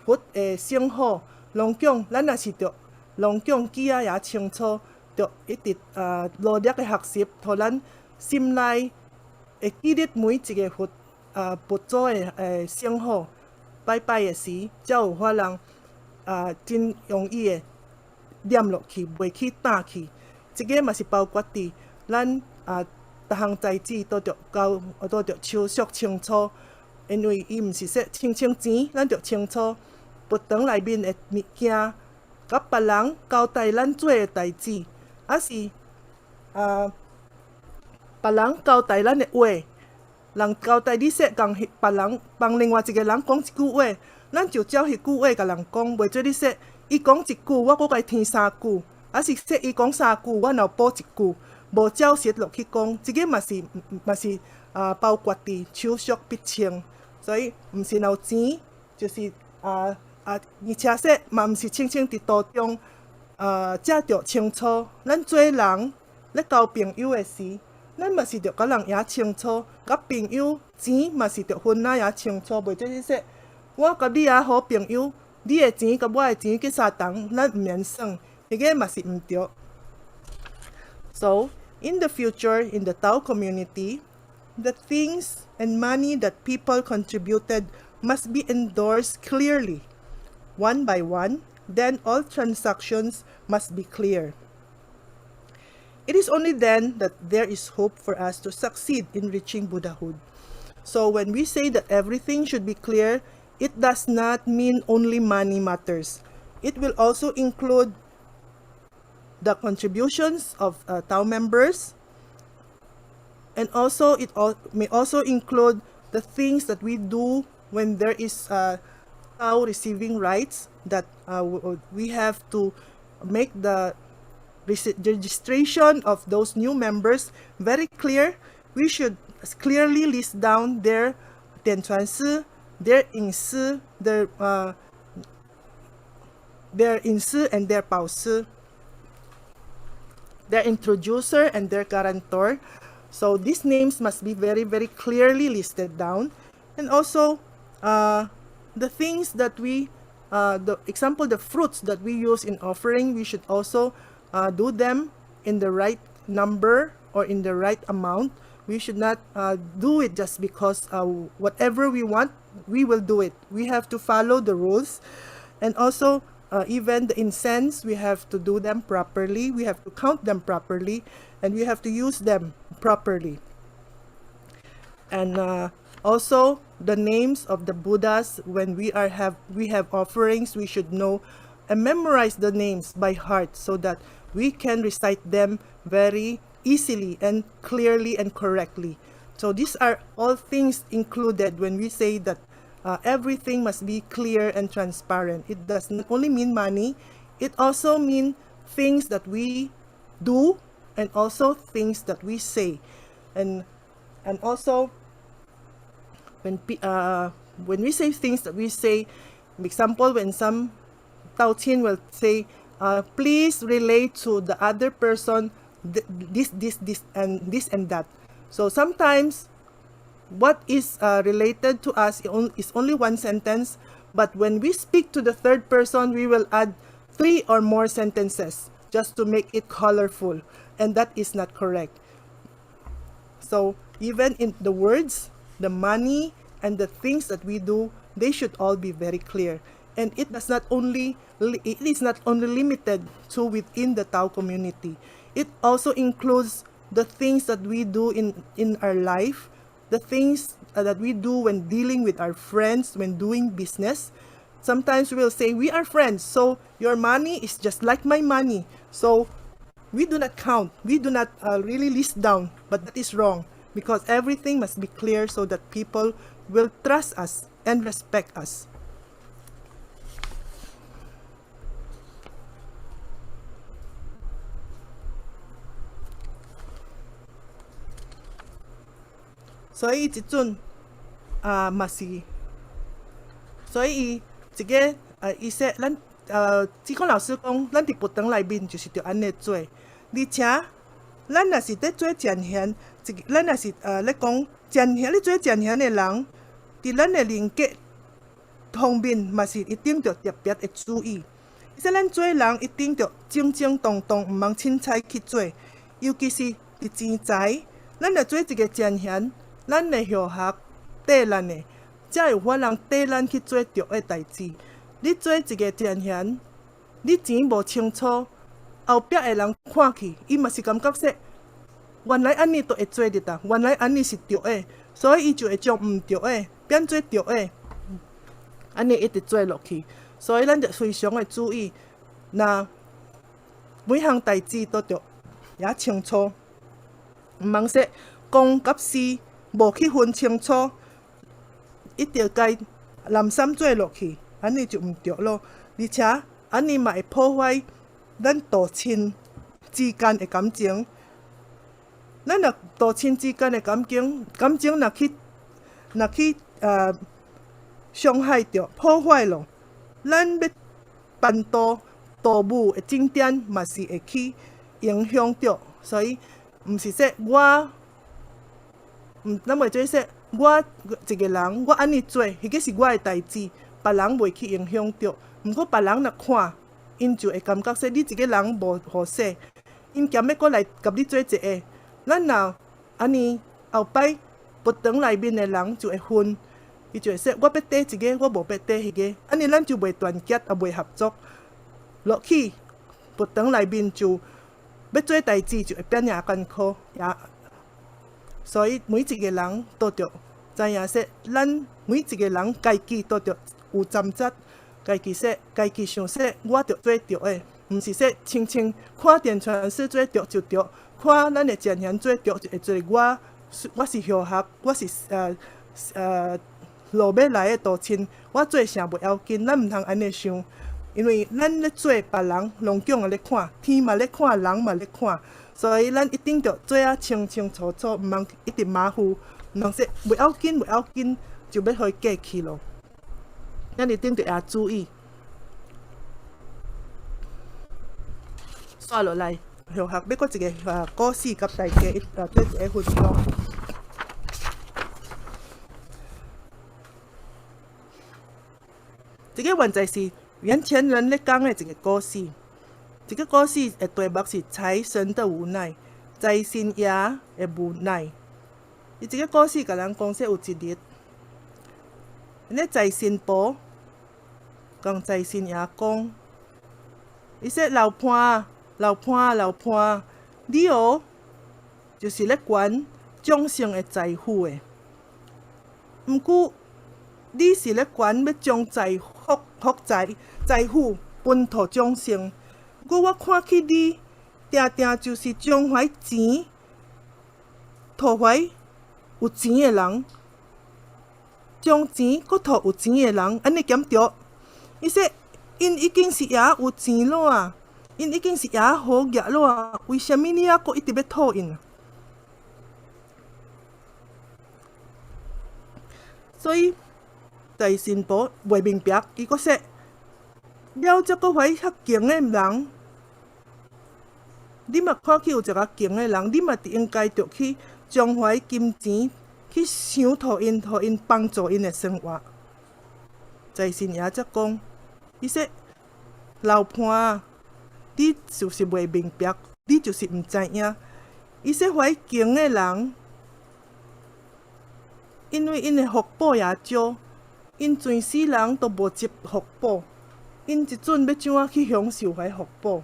佛的圣号，龙奖，咱也是着龙奖记啊也清楚，着一直努力的学习，互咱心内会记得每一个佛祖的圣号，拜拜的时，才有法人真容易的念落去，袂去打去。这个嘛是包括伫咱逐项代志都着手续清楚。因为伊毋是说清钱，咱着清楚佛堂内面的物件，甲别人交代咱做的代志，还是别人交代咱的话，人交代你说共别人帮另外一个人讲一句话，咱就照迄句话甲人讲，袂做你说伊讲一句，我搁甲伊添3句，还是说伊讲3句，我若补1句，无照实落去讲，这个嘛是包括伫手续必清。所以毋是有钱，就是而且说嘛毋是清清伫道中，才着清楚。咱做人咧交朋友的时，咱嘛是着甲人也清楚，甲朋友钱嘛是着分啊也清楚，袂做你说我甲你也好朋友，你的钱甲我的钱去相同，咱毋免算，迄个嘛是毋对。So, in the future, in the Tao community, the things and money that people contributed must be endorsed clearly, one by one. Then all transactions must be clear. It is only then that there is hope for us to succeed in reaching Buddhahood. So when we say that everything should be clear, it does not mean only money matters. It will also include the contributions of Tao members, and also it may also include the things that we do when there is Tao receiving rights, that we have to make the registration of those new members very clear. We should clearly list down their 点传师, their 隐私, their 隐私 and their 保师, their introducer and their guarantor. So these names must be very, very clearly listed down. And also the things that we, the fruits that we use in offering, we should also do them in the right number or in the right amount. We should not do it just because whatever we want, we will do it. We have to follow the rules. And also, even the incense, we have to do them properly. We have to count them properly. And we have to use them properly. And also, the names of the Buddhas, when we have offerings, we should know and memorize the names by heart so that we can recite them very easily and clearly and correctly. So these are all things included when we say that everything must be clear and transparent. It does not only mean money, it also means things that we do and also things that we say. And also, when we say things that we say, for example, when some Tao Chin will say, please relate to the other person this and that. So sometimes what is related to us is only one sentence, but when we speak to the third person, we will add 3 or more sentences just to make it colorful, and that is not correct. So even in the words, the money, and the things that we do, they should all be very clear. And it is not only limited to within the Tao community. It also includes the things that we do in our life, the things that we do when dealing with our friends, when doing business. Sometimes we will say, we are friends, so your money is just like my money. So we do not count, we do not really list down, but that is wrong, because everything must be clear so that people will trust us and respect us. So 以即阵嘛是，所以一个伊说咱只讲老师讲，咱伫佛堂内面就是着安尼做，而且咱若是伫做前贤，咱若是咧讲前贤，咧做前贤的人，伫咱的人格方面嘛是一定着特别的注意。伊说咱做人一定着正正当当，毋通凊彩去做，尤其是伫钱财，咱若做一个前贤。咱的后学缀咱的，才有法人缀咱去做对的代志。你做一个前贤，你钱无清楚，后壁的人看去，伊嘛是感觉说，原来安尼都会做得到，原来安尼是对的，所以伊就会将毋对的变做对的，安尼一直做落去。所以咱就非常的注意，那每项代志都着也清楚，毋通说公甲私。无去分清楚，一直该南山做落去，安尼就毋对咯。而且安尼嘛会破坏咱道亲之间的感情。咱若道亲之间的感情若去伤害着、破坏咯，咱要办道务的进展嘛是会去影响着。所以毋是说咱袂做说，我一个人，我安尼做，迄个是我的代志，别人袂去影响着。毋过别人若看，因就会感觉说你一个人无好势，因兼要过来甲你做一个。咱若安尼后摆佛堂内面的人就会分，伊就会说我要缀一个，我无要缀迄个，安尼咱就袂团结，也袂合作。落去佛堂内面就要做代志就会变也艰苦，所以每一个人都着知影说，咱每一个人家己都着有站责，家己说，家己想说，我着做着的，毋是说轻轻看电传师做着就着，看咱的前贤做着就会做。我是后学，我是路要来的道亲，我做啥袂要紧，咱毋通安尼想，因为咱咧做别人，龙宫也咧看，天嘛咧看，人嘛咧看，所以咱一定着做啊清清楚楚，毋通一直马虎，毋通说袂要紧，袂要紧，就要互伊过去咯。咱一定着要注意。刷落来，后学要搁一个故事，甲大家做一个分享。这个原在是原前人咧讲的一个故事。这个故事的题目是财神的无奈，财神爷的无奈。伊这个故事甲人讲说有一日，那财神婆讲财神爷讲，伊说老伴，老伴，老伴，你哦，就是咧管众生的财富的。毋过，你是咧管要将财富分互众生。不过我看起你，定定就是将怀钱，讨怀有钱的人，将钱搁讨有钱的人，安尼检着。伊说，因已经是爷有钱了啊，因已经是爷好业了啊，为什么你还搁一直要讨因啊？所以财神婆袂明白，伊搁说，了则搁怀较强的人，你嘛看起有一个强的人，你嘛应该着去将怀金钱去想讨因，互因帮助因的生活。财神爷则讲，伊说老伴，你就是袂明白，你就是毋知影。伊说怀强的人，因为因的福报也少，因全世人都无接福报，因一阵要怎啊去享受迄福报？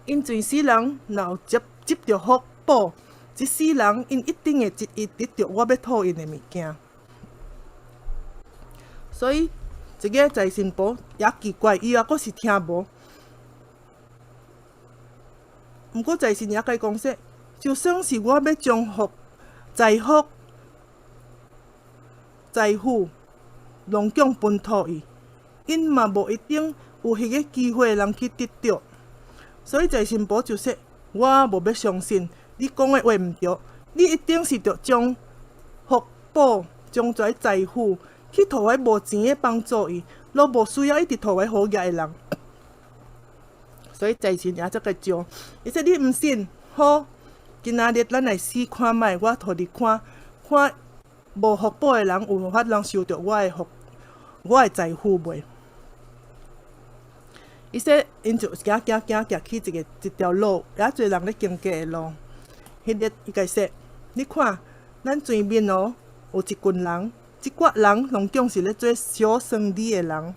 因全世人若有接着福报，一世人因一定会一得着我要讨因的物件。所以，这个财神婆也奇怪，伊也阁是听无。毋过财神爷甲伊讲说，就算是我要将财富拢讲分托伊，因嘛无一定有迄个机会人去得到。所以财神婆就说：我无要相信你讲的话毋对，你一定是着将福报、将这财富去讨迄无钱的帮助伊，都无需要一直讨迄好业的人。所以财神爷则个招，伊说你毋信，好，今仔日咱来试看卖，我互你看，看无福报的人有法通收着我的财富袂？伊说，因就行去一条路，也侪人咧经过的路。迄日伊甲说，你看，咱前面哦有一群人，即挂人拢总是咧做小生意的人。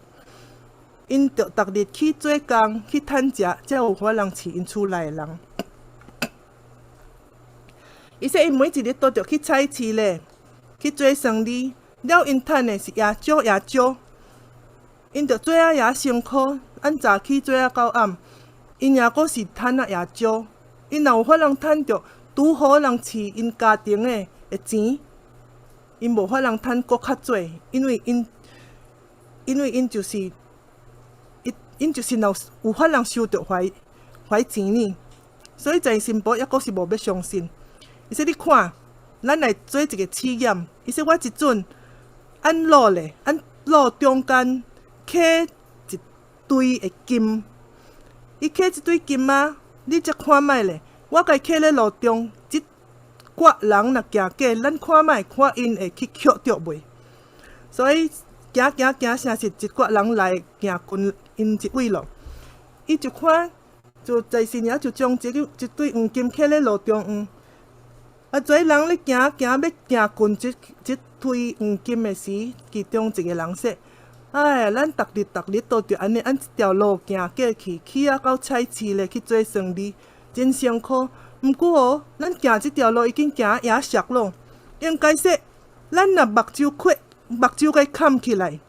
因着逐日去做工去趁食，才有法通饲因厝内的人。伊说，因每一日都着去菜市咧，去做生意，了因趁的是也少。因着做啊也辛苦，按早起做啊到暗，因也阁是趁啊也少。因若有法通趁着拄好人饲因家庭的钱，因无法通趁阁较多，因为因就是若有法通收着怀钱呢。所以财神婆抑阁是无要相信。伊说你看，咱来做一个试验。伊说我一阵按路咧，按路中间刻一堆的金，伊刻一堆金啊，你则看卖咧。我甲伊刻咧路中，即挂人若行过，咱看卖，看因会去捡着袂？所以行，啥是一挂人来行近因一位咯。伊就看，就在时爷就将一堆黄金徛咧路中央。啊，侪人咧行要行近一堆黄金的时，其中一个人说：“哎，咱逐日都着安尼按一条路行过去啊到菜市咧去做生意，真辛苦。毋过哦，咱行即条路已经行野熟咯，应该说，咱若目睭该砍起来，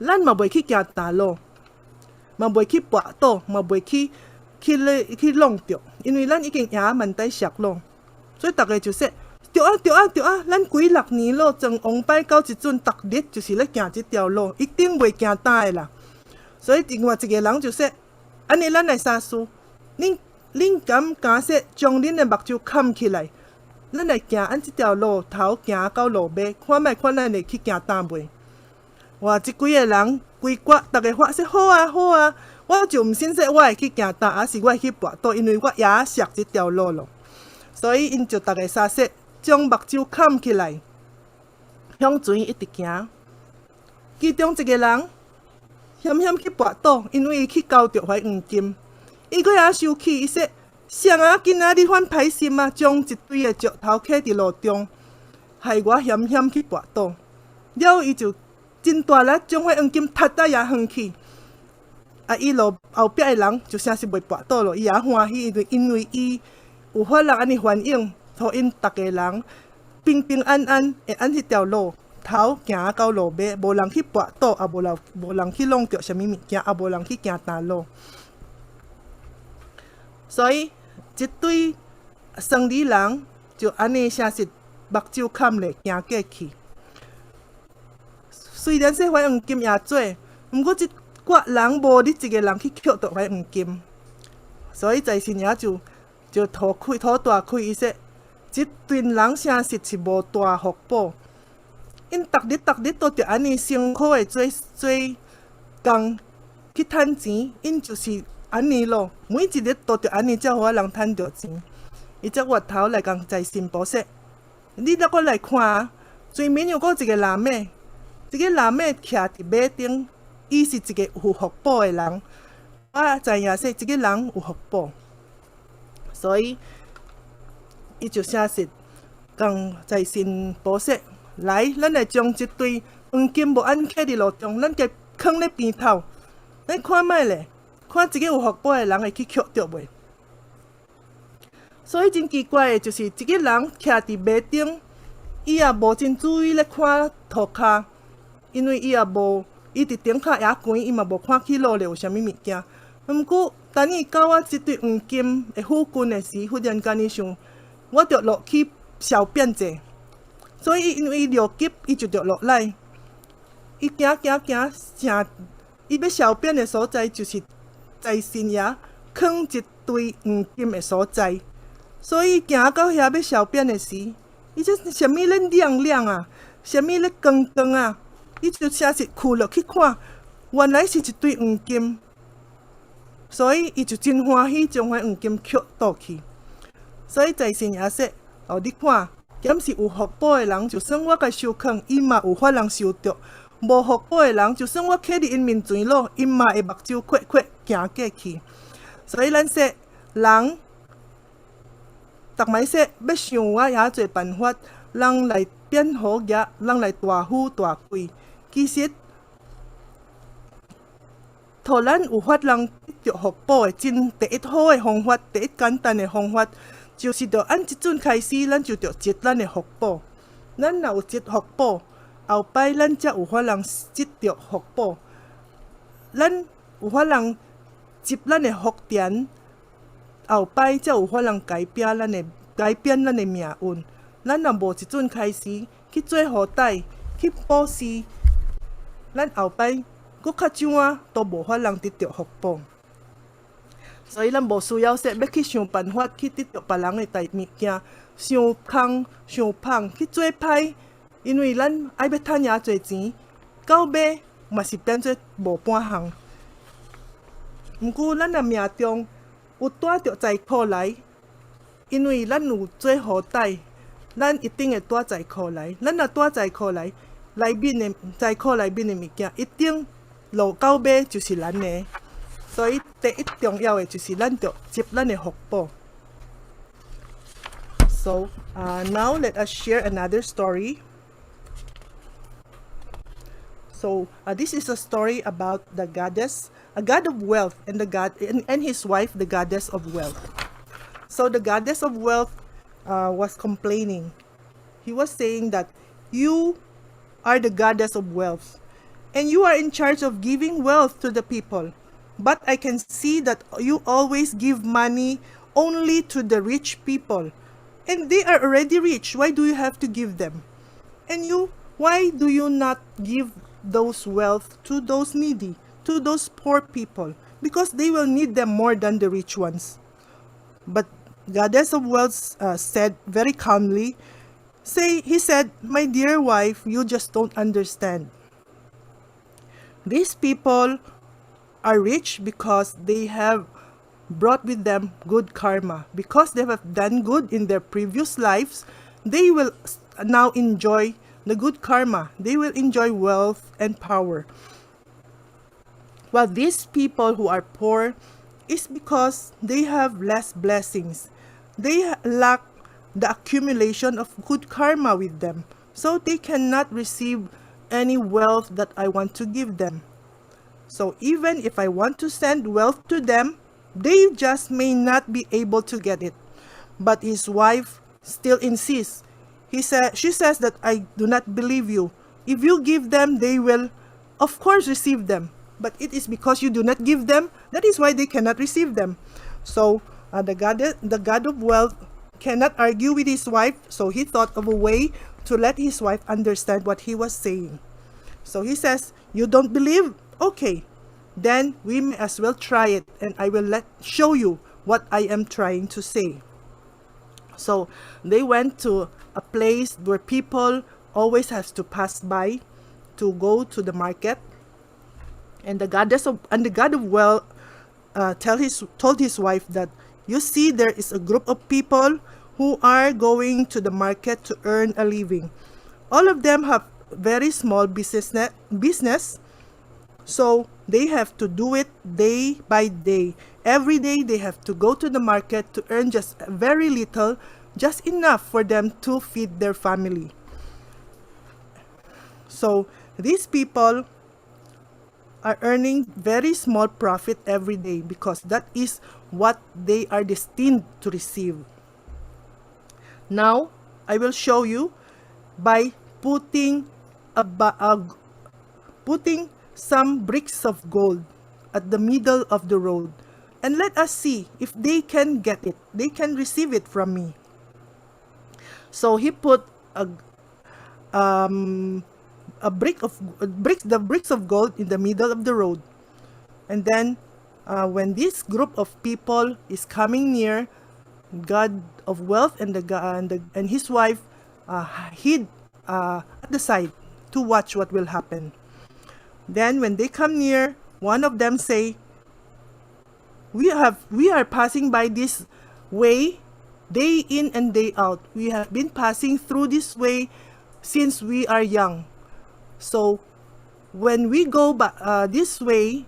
咱嘛袂去行大路，嘛袂去跋倒，嘛袂去弄着，因为咱已经行蛮大熟咯。所以大家就说：对啊，咱几6年咯，从王牌到即阵，逐日就是咧行即条路，一定袂行大的啦。所以另外一个人就说：安尼咱来三思，恁敢说将恁的目睭砍起来？咱来行按即条路头行到路尾，看咱会去行大袂？哇！即几个人规挂，大家发说好啊，我就毋信说我会去行大，还是我会去跋倒，因为我也熟即条路咯。所以因就大家相说，将目睭砍起来，向前一直行。其中一个人险去跋倒，因为伊去交着块黄金。伊阁也生气，伊说：谁啊，今仔日反歹心啊，将一堆的石头徛伫路中，害我险去跋倒。了后伊就真大力将迄黄金踢也远去。啊，伊路后壁的人就啥是袂跋倒咯，伊也欢喜，因为伊有法人安尼反映，互因逐个人平安会按迄条路头行到路尾，无人去跋倒，也无人去弄着啥物物件，也无人去行大路。所以，一堆生理人就安尼啥是目睭砍咧行过去。虽然说块黄金也多，毋过即挂人无你一个人去捡到块黄金，所以在神爷就吐大开，伊说：即群人啥是无大福报，因逐日都着安尼辛苦的做工去趁钱，因就是安尼咯，每一日都着安尼，才互我人趁着钱。伊才回头来共在神婆说：你若搁来看啊，前面又搁一个男的，徛伫马顶，伊是一个有福报的人。我知影说，这个人有福报，所以伊就写实共在神婆说：来，咱来将一堆黄金无按徛伫路中，咱家囥咧边头，咱看卖咧。看一个有福报的人会去捡着袂？所以真奇怪的，就是一个人徛伫马顶，伊也无真注意咧看涂骹，因为伊伫顶骹也悬，伊嘛无看起路咧有啥物物件。毋过，等伊到我即堆黄金的附近的时，忽然间伊想，我着落去小便者，所以因为伊尿急，伊就着落来。伊行，伊要小便的所在就是在神爷囥一堆黄金的所在，所以行到遐要小便的时，伊这啥物咧亮啊，啥物咧光啊，伊就写是跍落去看，原来是一堆黄金，所以伊就真欢喜，将迄黄金捡倒去。所以在神爷说：哦，你看，敢是有福报的人，就算我甲收藏，伊嘛有法人收着。无福报的人，就算我徛伫因面前咯，因嘛会目睭行过去。所以咱说，人逐摆说要想我遐侪办法，人来变好业，人来大富大贵。其实，互咱有法人得着福报的第一好的方法，第一简单的方法，就是着按即阵开始，咱就着积咱的福报。咱若有积福报，后摆咱才有法人积着福报，咱有法人积咱的福田，后摆才有法人改变咱的命运。咱若无即阵开始去做好歹，去布施，咱后摆搁较怎啊都无法人得着福报。所以咱无需要说要去想办法去得着别人的大物件，想空想胖去做歹。因为咱爱要趁遐侪钱，到尾嘛是变做无半项。毋过咱的命中有带着财库来，因为咱有做好歹，咱一定会带财库来。咱若带财库来，来宾的在庫內面的物件，一定落到尾就是咱的。所以第一重要的就是咱要接咱的福報。So now let us share another story. So this is a story about the goddess, a god of wealth, and the god and his wife, the goddess of wealth. So the goddess of wealth was complaining. He was saying that you are the goddess of wealth, and you are in charge of giving wealth to the people. But I can see that you always give money only to the rich people, and they are already rich. Why do you have to give them? And you, why do you not give those wealth to those needy, to those poor people? Because they will need them more than the rich ones. But Goddess of Wealth said very calmly, he said, my dear wife, you just don't understand. These people are rich because they have brought with them good karma. Because they have done good in their previous lives, they will now enjoy the good karma. They will enjoy wealth and power. While these people who are poor is because they have less blessings. They lack the accumulation of good karma with them. So they cannot receive any wealth that I want to give them. So even if I want to send wealth to them, they just may not be able to get it. But his wife still insists. She says that I do not believe you. If you give them, they will, of course, receive them. But it is because you do not give them, that is why they cannot receive them. So the god of wealth cannot argue with his wife. So he thought of a way to let his wife understand what he was saying. So he says, you don't believe? Okay, then we may as well try it, and I will show you what I am trying to say. So they went to a place where people always has to pass by to go to the market, and the god of wealth told his wife that, you see, there is a group of people who are going to the market to earn a living. All of them have very small business, so they have to do it day by day. Every day they have to go to the market to earn just very little, just enough for them to feed their family. So these people are earning very small profit every day because that is what they are destined to receive. Now I will show you by putting some bricks of gold at the middle of the road, and let us see if they can get it. They can receive it from me. So he put the bricks of gold in the middle of the road, and then when this group of people is coming near, God of wealth and his wife hid at the side to watch what will happen. Then when they come near, one of them say, we are passing by this way day in and day out. We have been passing through this way since we are young. So when we go this way,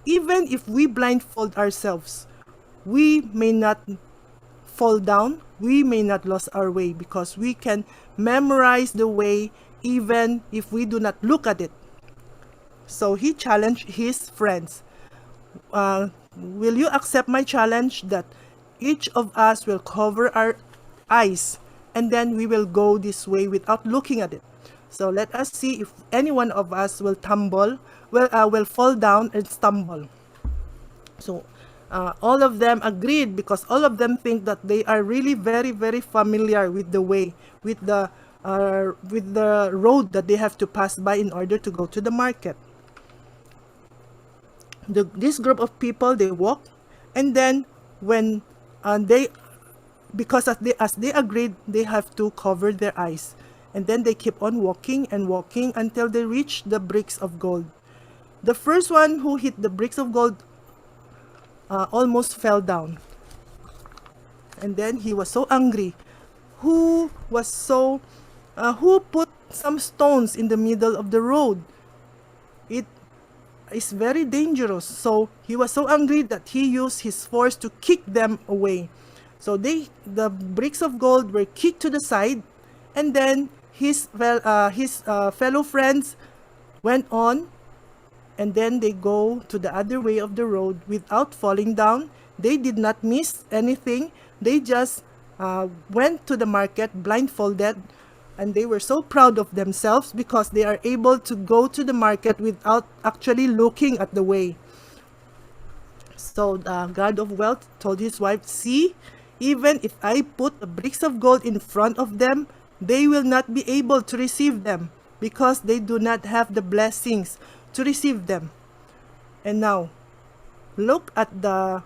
even if we blindfold ourselves, we may not fall down, we may not lose our way, because we can memorize the way even if we do not look at it. So he challenged his friends. Will you accept my challenge that each of us will cover our eyes, and then we will go this way without looking at it? So let us see if any one of us will will fall down and stumble. So all of them agreed, because all of them think that they are really very, very familiar with the way, with the road that they have to pass by in order to go to the market. This group of people, they walk, and then when because as they agreed, they have to cover their eyes, and then they keep on walking and walking until they reach the bricks of gold. The first one who hit the bricks of gold almost fell down, and then he was so angry. Who put some stones in the middle of the road. It is very dangerous. So he was so angry that he used his force to kick them away. So the bricks of gold were kicked to the side, and then his fellow friends went on, and then they go to the other way of the road without falling down. They did not miss anything. They just went to the market blindfolded, and they were so proud of themselves because they are able to go to the market without actually looking at the way. So the God of wealth told his wife, "See, even if I put the bricks of gold in front of them, they will not be able to receive them because they do not have the blessings to receive them." And now, look at the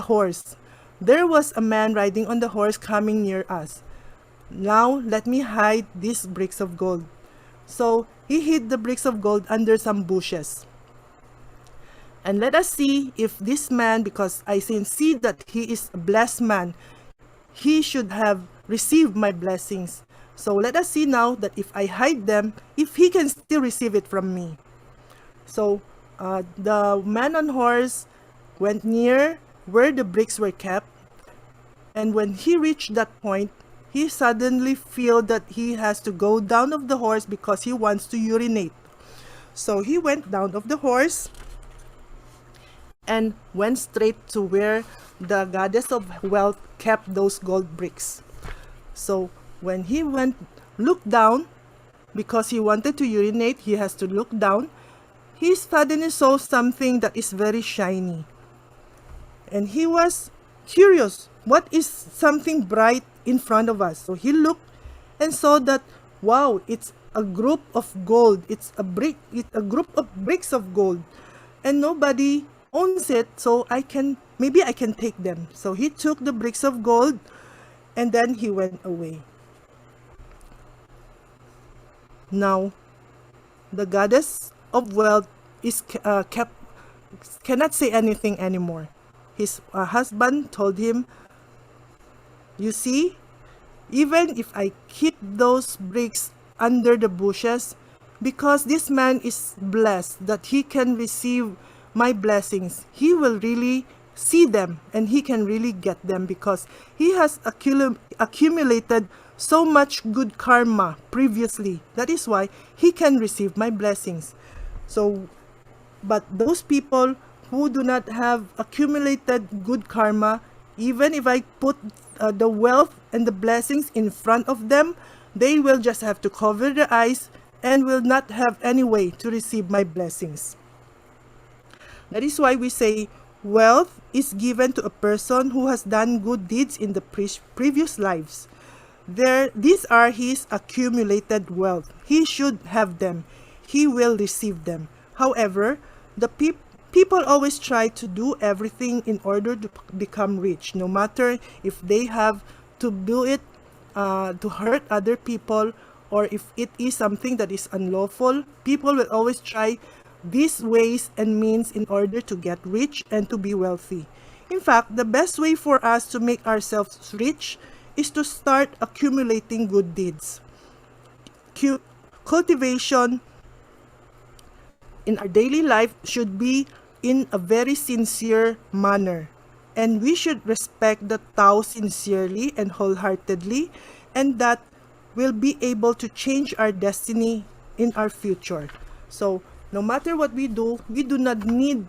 horse. There was a man riding on the horse coming near us. Now let me hide these bricks of gold. So he hid the bricks of gold under some bushes. And let us see if this man, because I see that he is a blessed man, he should have received my blessings. So let us see now that if I hide them, if he can still receive it from me. So the man on horse went near where the bricks were kept. And when he reached that point, he suddenly felt that he has to go down of the horse because he wants to urinate. So he went down of the horse and went straight to where the goddess of wealth kept those gold bricks. So when he looked down, because he wanted to urinate, he has to look down. He suddenly saw something that is very shiny. And he was curious. What is something bright in front of us? So he looked and saw that, wow, it's a group of gold. It's a group of bricks of gold. And nobody owns it, so maybe I can take them. So he took the bricks of gold and then he went away. Now, the goddess of wealth is cannot say anything anymore. His husband told him, "You see, even if I keep those bricks under the bushes, because this man is blessed that he can receive my blessings, he will really see them and he can really get them because he has accumulated so much good karma previously. That is why he can receive my blessings." So, but those people who do not have accumulated good karma, even if I put the wealth and the blessings in front of them, they will just have to cover their eyes and will not have any way to receive my blessings. That is why we say wealth is given to a person who has done good deeds in the previous lives. These are his accumulated wealth. He should have them. He will receive them. However, the people always try to do everything in order to become rich, no matter if they have to do it to hurt other people or if it is something that is unlawful. People will always try these ways and means in order to get rich and to be wealthy. In fact, the best way for us to make ourselves rich is to start accumulating good deeds. Cultivation in our daily life should be in a very sincere manner, and we should respect the Tao sincerely and wholeheartedly, and that will be able to change our destiny in our future. So no matter what we do not need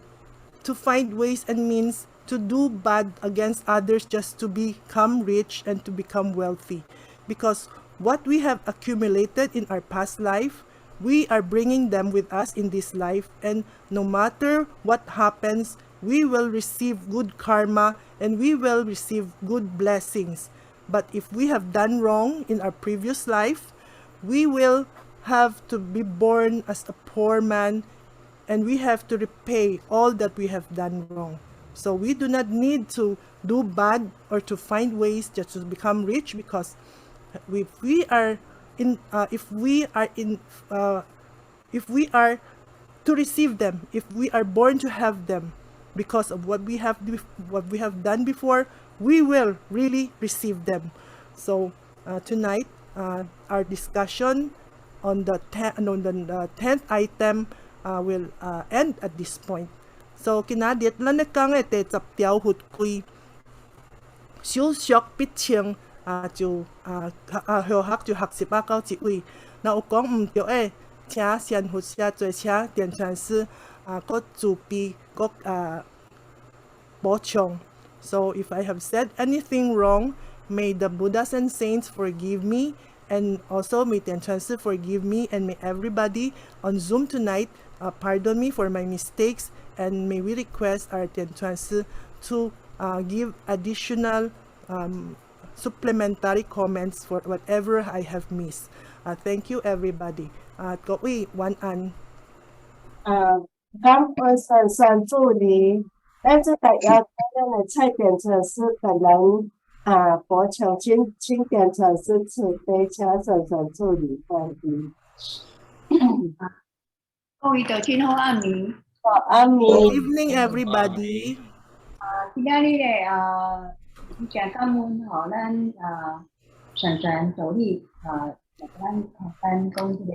to find ways and means to do bad against others just to become rich and to become wealthy, because what we have accumulated in our past life, we are bringing them with us in this life, and no matter what happens, we will receive good karma and we will receive good blessings. But if we have done wrong in our previous life, we will have to be born as a poor man and we have to repay all that we have done wrong. So we do not need to do bad or to find ways just to become rich, because if we are to receive them, if we are born to have them because of what we have done before, we will really receive them. So tonight our discussion on the 10th item will end at this point. So kinadit lang kang te chap tiao hut kui siêu shock bít chiang就學學就學習到一位，那有講唔對誒，請先學寫做請電傳師個自備個補充。So if I have said anything wrong, may the Buddhas and saints forgive me, and also may the Transfer forgive me, and may everybody on Zoom tonight pardon me for my mistakes, and may we request our Transfer to give additional supplementary comments for whatever I have missed. Thank you, everybody. 各位晚安。感恩神神助理。但是大家今天的菜点测试可能博求请点测试慈悲，请神神助理翻译。各位早晨好，暗暝。暗暝。Good evening, everybody. 今仔日咧真感恩咱神神助理咱讲这个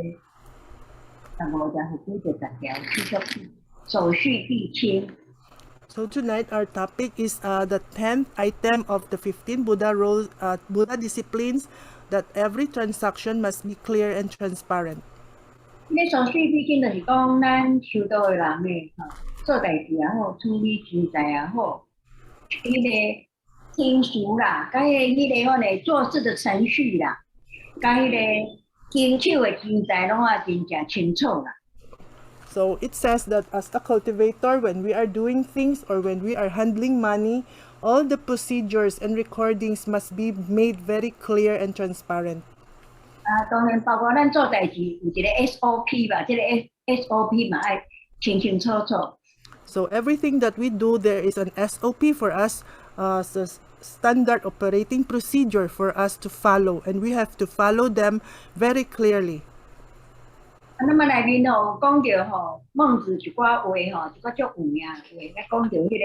5条或者10条，继续手续必清。So tonight our topic is the 10th item of the 15 Buddha rules, Buddha disciplines, that every transaction must be clear and transparent. 这手续必清就是讲咱修道的人咧，做代志也好，处理钱财也好，迄个听书啦，甲迄个做事的程序啦，甲迄个经手的钱财拢真正清楚啦。So it says that as a cultivator, when we are doing things or when we are handling money, all the procedures and recordings must be made very clear and transparent. 当然包括咱做代志有一个 SOP 吧，这个 SOP 嘛要清清楚楚。So everything that we do, there is an SOP for us, so standard operating procedure for us to follow, and we have to follow them very clearly. 那么内面讲到孟子一寡话一寡足有名话，讲到迄个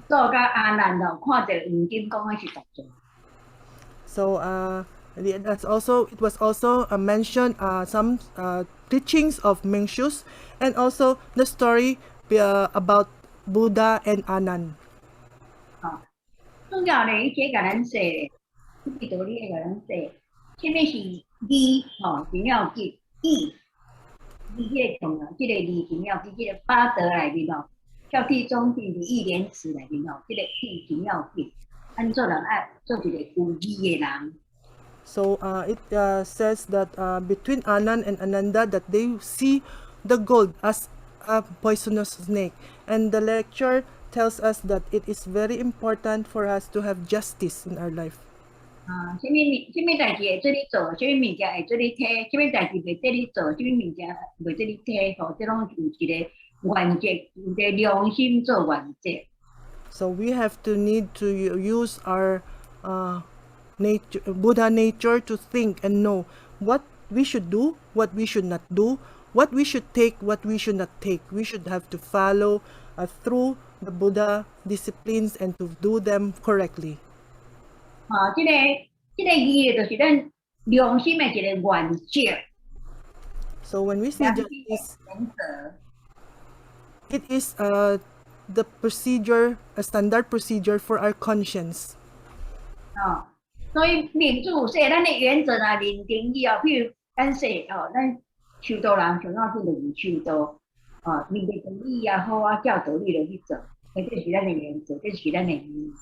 做甲阿难看到黄金讲的是大众。So it was also mentioned some teachings of Mencius, and also the story about Buddha and Anand. 主要咧，伊这甲咱说咧，这道理会甲咱说，什么是义真要紧，义这个重要，这个义真要紧，这个八德内面孝悌忠信礼义廉耻内面这个义真要紧。咱做人爱做一个有义的人。So it says that between Anand and Ananda, that they see the gold as a poisonous snake, and the lecture tells us that it is very important for us to have justice in our life. 什么代志会做你做，什么物件会做你摕，什么代志袂做你做，什么物件袂做你摕，这拢有一个原则，有一个良心做原则。So we have to need to use our Buddha nature to think and know what we should do, what we should not do, what we should take, what we should not take. We should have to follow through the Buddha disciplines and to do them correctly. 这个义就是咱良心的一个原则。So when we say justice, it is the procedure, a standard procedure for our conscience. 所以民主说咱的原则啊，认定以后，譬如咱说咱修道人上要紧就是修道，面对正义也好啊，教导你就去做，这是咱的原则，这是咱的义。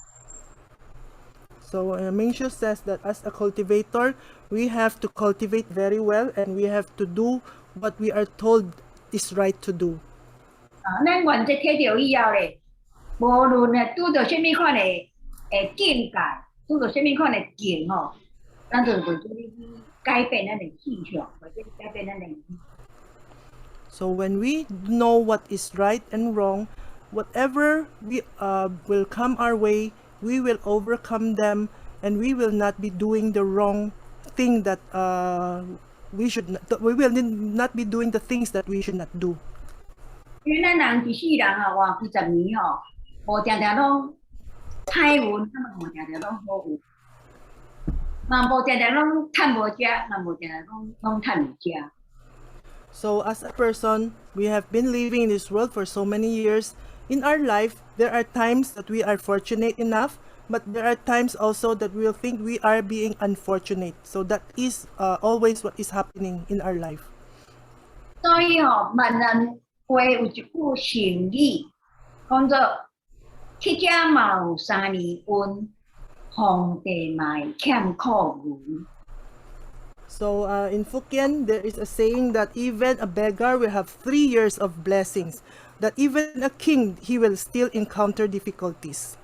So Mencius says that as a cultivator, we have to cultivate very well, and we have to do what we are told is right to do. 咱原则摕到以后咧，无论拄到什么款的境界，拄到什么款的境咱就袂做你改变咱的气象，或者改变咱的。So when we know what is right and wrong, whatever we will come our way, we will overcome them, and we will not be doing the wrong thing that we will not be doing the things that we should not do. 因为咱人一世人活几十年无常常拢歹运，无常常拢好运。嘛无定定拢趁无食，嘛无定定拢趁有食。 So, as a person, we have been living in this world for so many years. In our life, there are times that we are fortunate enough, but there are times also that we will think we are being unfortunate. So, that is always what is happening in our life. 所以吼，闽南话有一句成语，讲做“乞食嘛有3年温，皇帝嘛会欠苦文”。 So, in Fukien, there is a saying that even a beggar will have 3 years of blessings, that even a king, he will still encounter difficulties.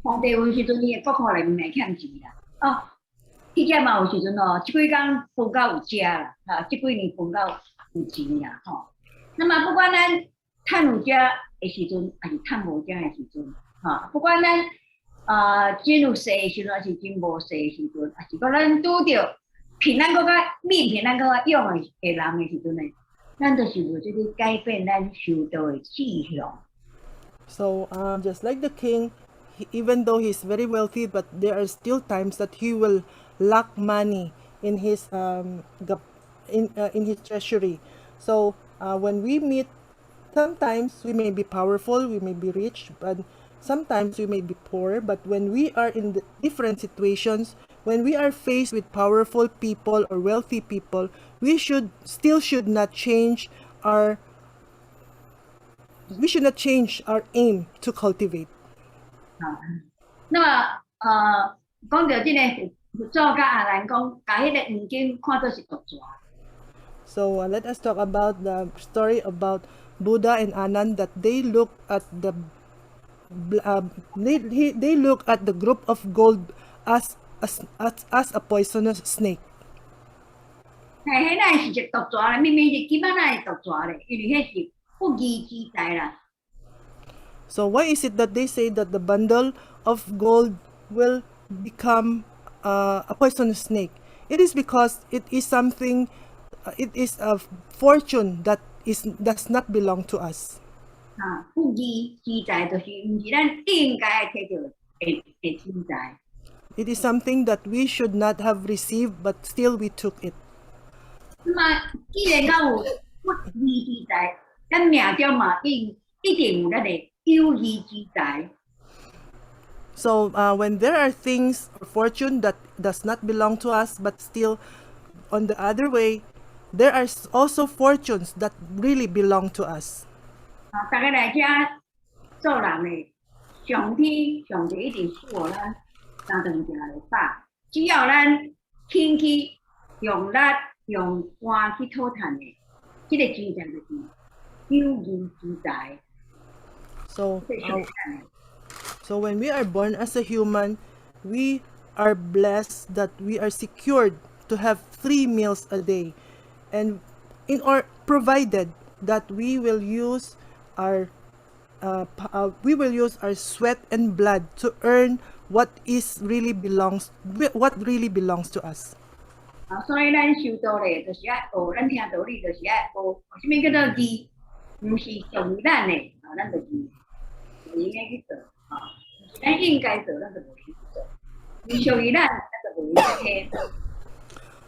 皇帝有时阵伊个国库内面会欠钱啦。乞食嘛有时阵哦，即几工分到有食啦，即几年分到有钱啦，那么不管咱趁有食的时阵，还是趁无食的时阵，不管咱真有势的时阵，还是真无势的时阵，还是讲咱拄着比咱搁较比咱搁较勇的人的时阵呢，咱就是有这个改变咱受到的志向。 So, just like the king, even though he's very wealthy, but there are still times that he will lack money in his in his treasury. So, when we meet, sometimes we may be powerful, we may be rich, but sometimes we may be poor. But when we are in the different situations, when we are faced with powerful people or wealthy people, we should not change our aim to cultivate. 那么讲到这个佛祖甲阿难讲，把迄个黄金看作是毒蛇。 So let us talk about the story about Buddha and Anand, that they look at the they look at the group of gold as a poisonous snake. 迄那是一毒蛇咧，明明是基本那是毒蛇咧，因为迄是不义之财啦。 So why is it that they say that the bundle of gold will become a poisonous snake? It is because it is something, it is a fortune that does not belong to us. 不义之财就是毋是咱应该摕到的之财。 It is something that we should not have received, but still we took it. 那么既然讲有不义之财，咱命中嘛一定有咱的有义之财。 So when there are things or fortune that does not belong to us, but still on the other way, there are also fortunes that really belong to us. 大家来遮做人的，上帝一定赐予咱三顿食来饱，只要咱肯去用力用肝去讨趁的，这个钱财就是有义之财。 So, 最上咱的。 so when we are born as a human, we are blessed that we are secured to have 3 meals a day, and provided that we will use our sweat and blood to earn what really belongs to us. 所以咱修道咧，就是爱学，咱听道理就是爱学，什么叫做义，毋是属于咱的，咱就是应该去做，咱应该做，咱就无去做；唔属于咱，咱就无去做，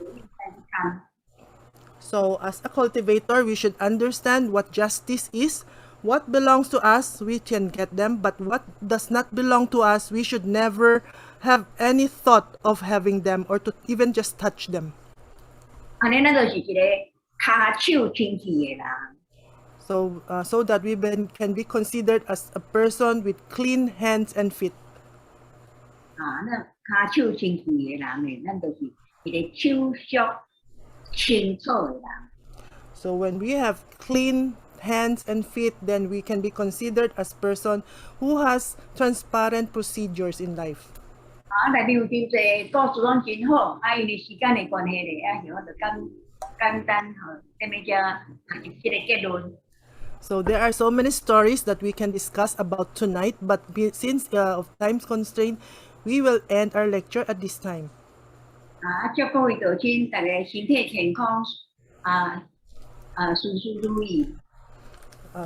无应该去看。 So, as a cultivator, we should understand what justice is. What belongs to us, we can get them, but what does not belong to us, we should never have any thought of having them or to even just touch them. 安尼咱就是一个骹手清气的人。 So that we can be considered as a person with clean hands and feet. 咱骹手清气的人咧，咱就是一个手足清楚的人。 So when we have clean hands and feet, then we can be considered as person who has transparent procedures in life. 内面有真侪故事拢真好，因为时间的关系咧，我就简单在面遮下入这个结论。 So there are so many stories that we can discuss about tonight, but since of time constraint, we will end our lecture at this time. 祝各位道亲大家身体健康，事事如意。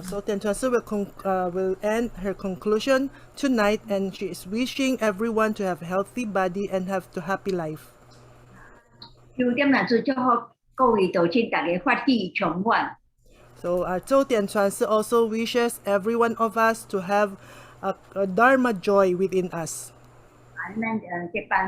So Tian Chuan Sư will end her conclusion tonight, and she is wishing everyone to have a healthy body and have a happy life. 有点来做祝福各位道亲大家法体充满。 So Zhou Tian Chuan Sư also wishes every one of us to have a Dharma joy within us. 咱这班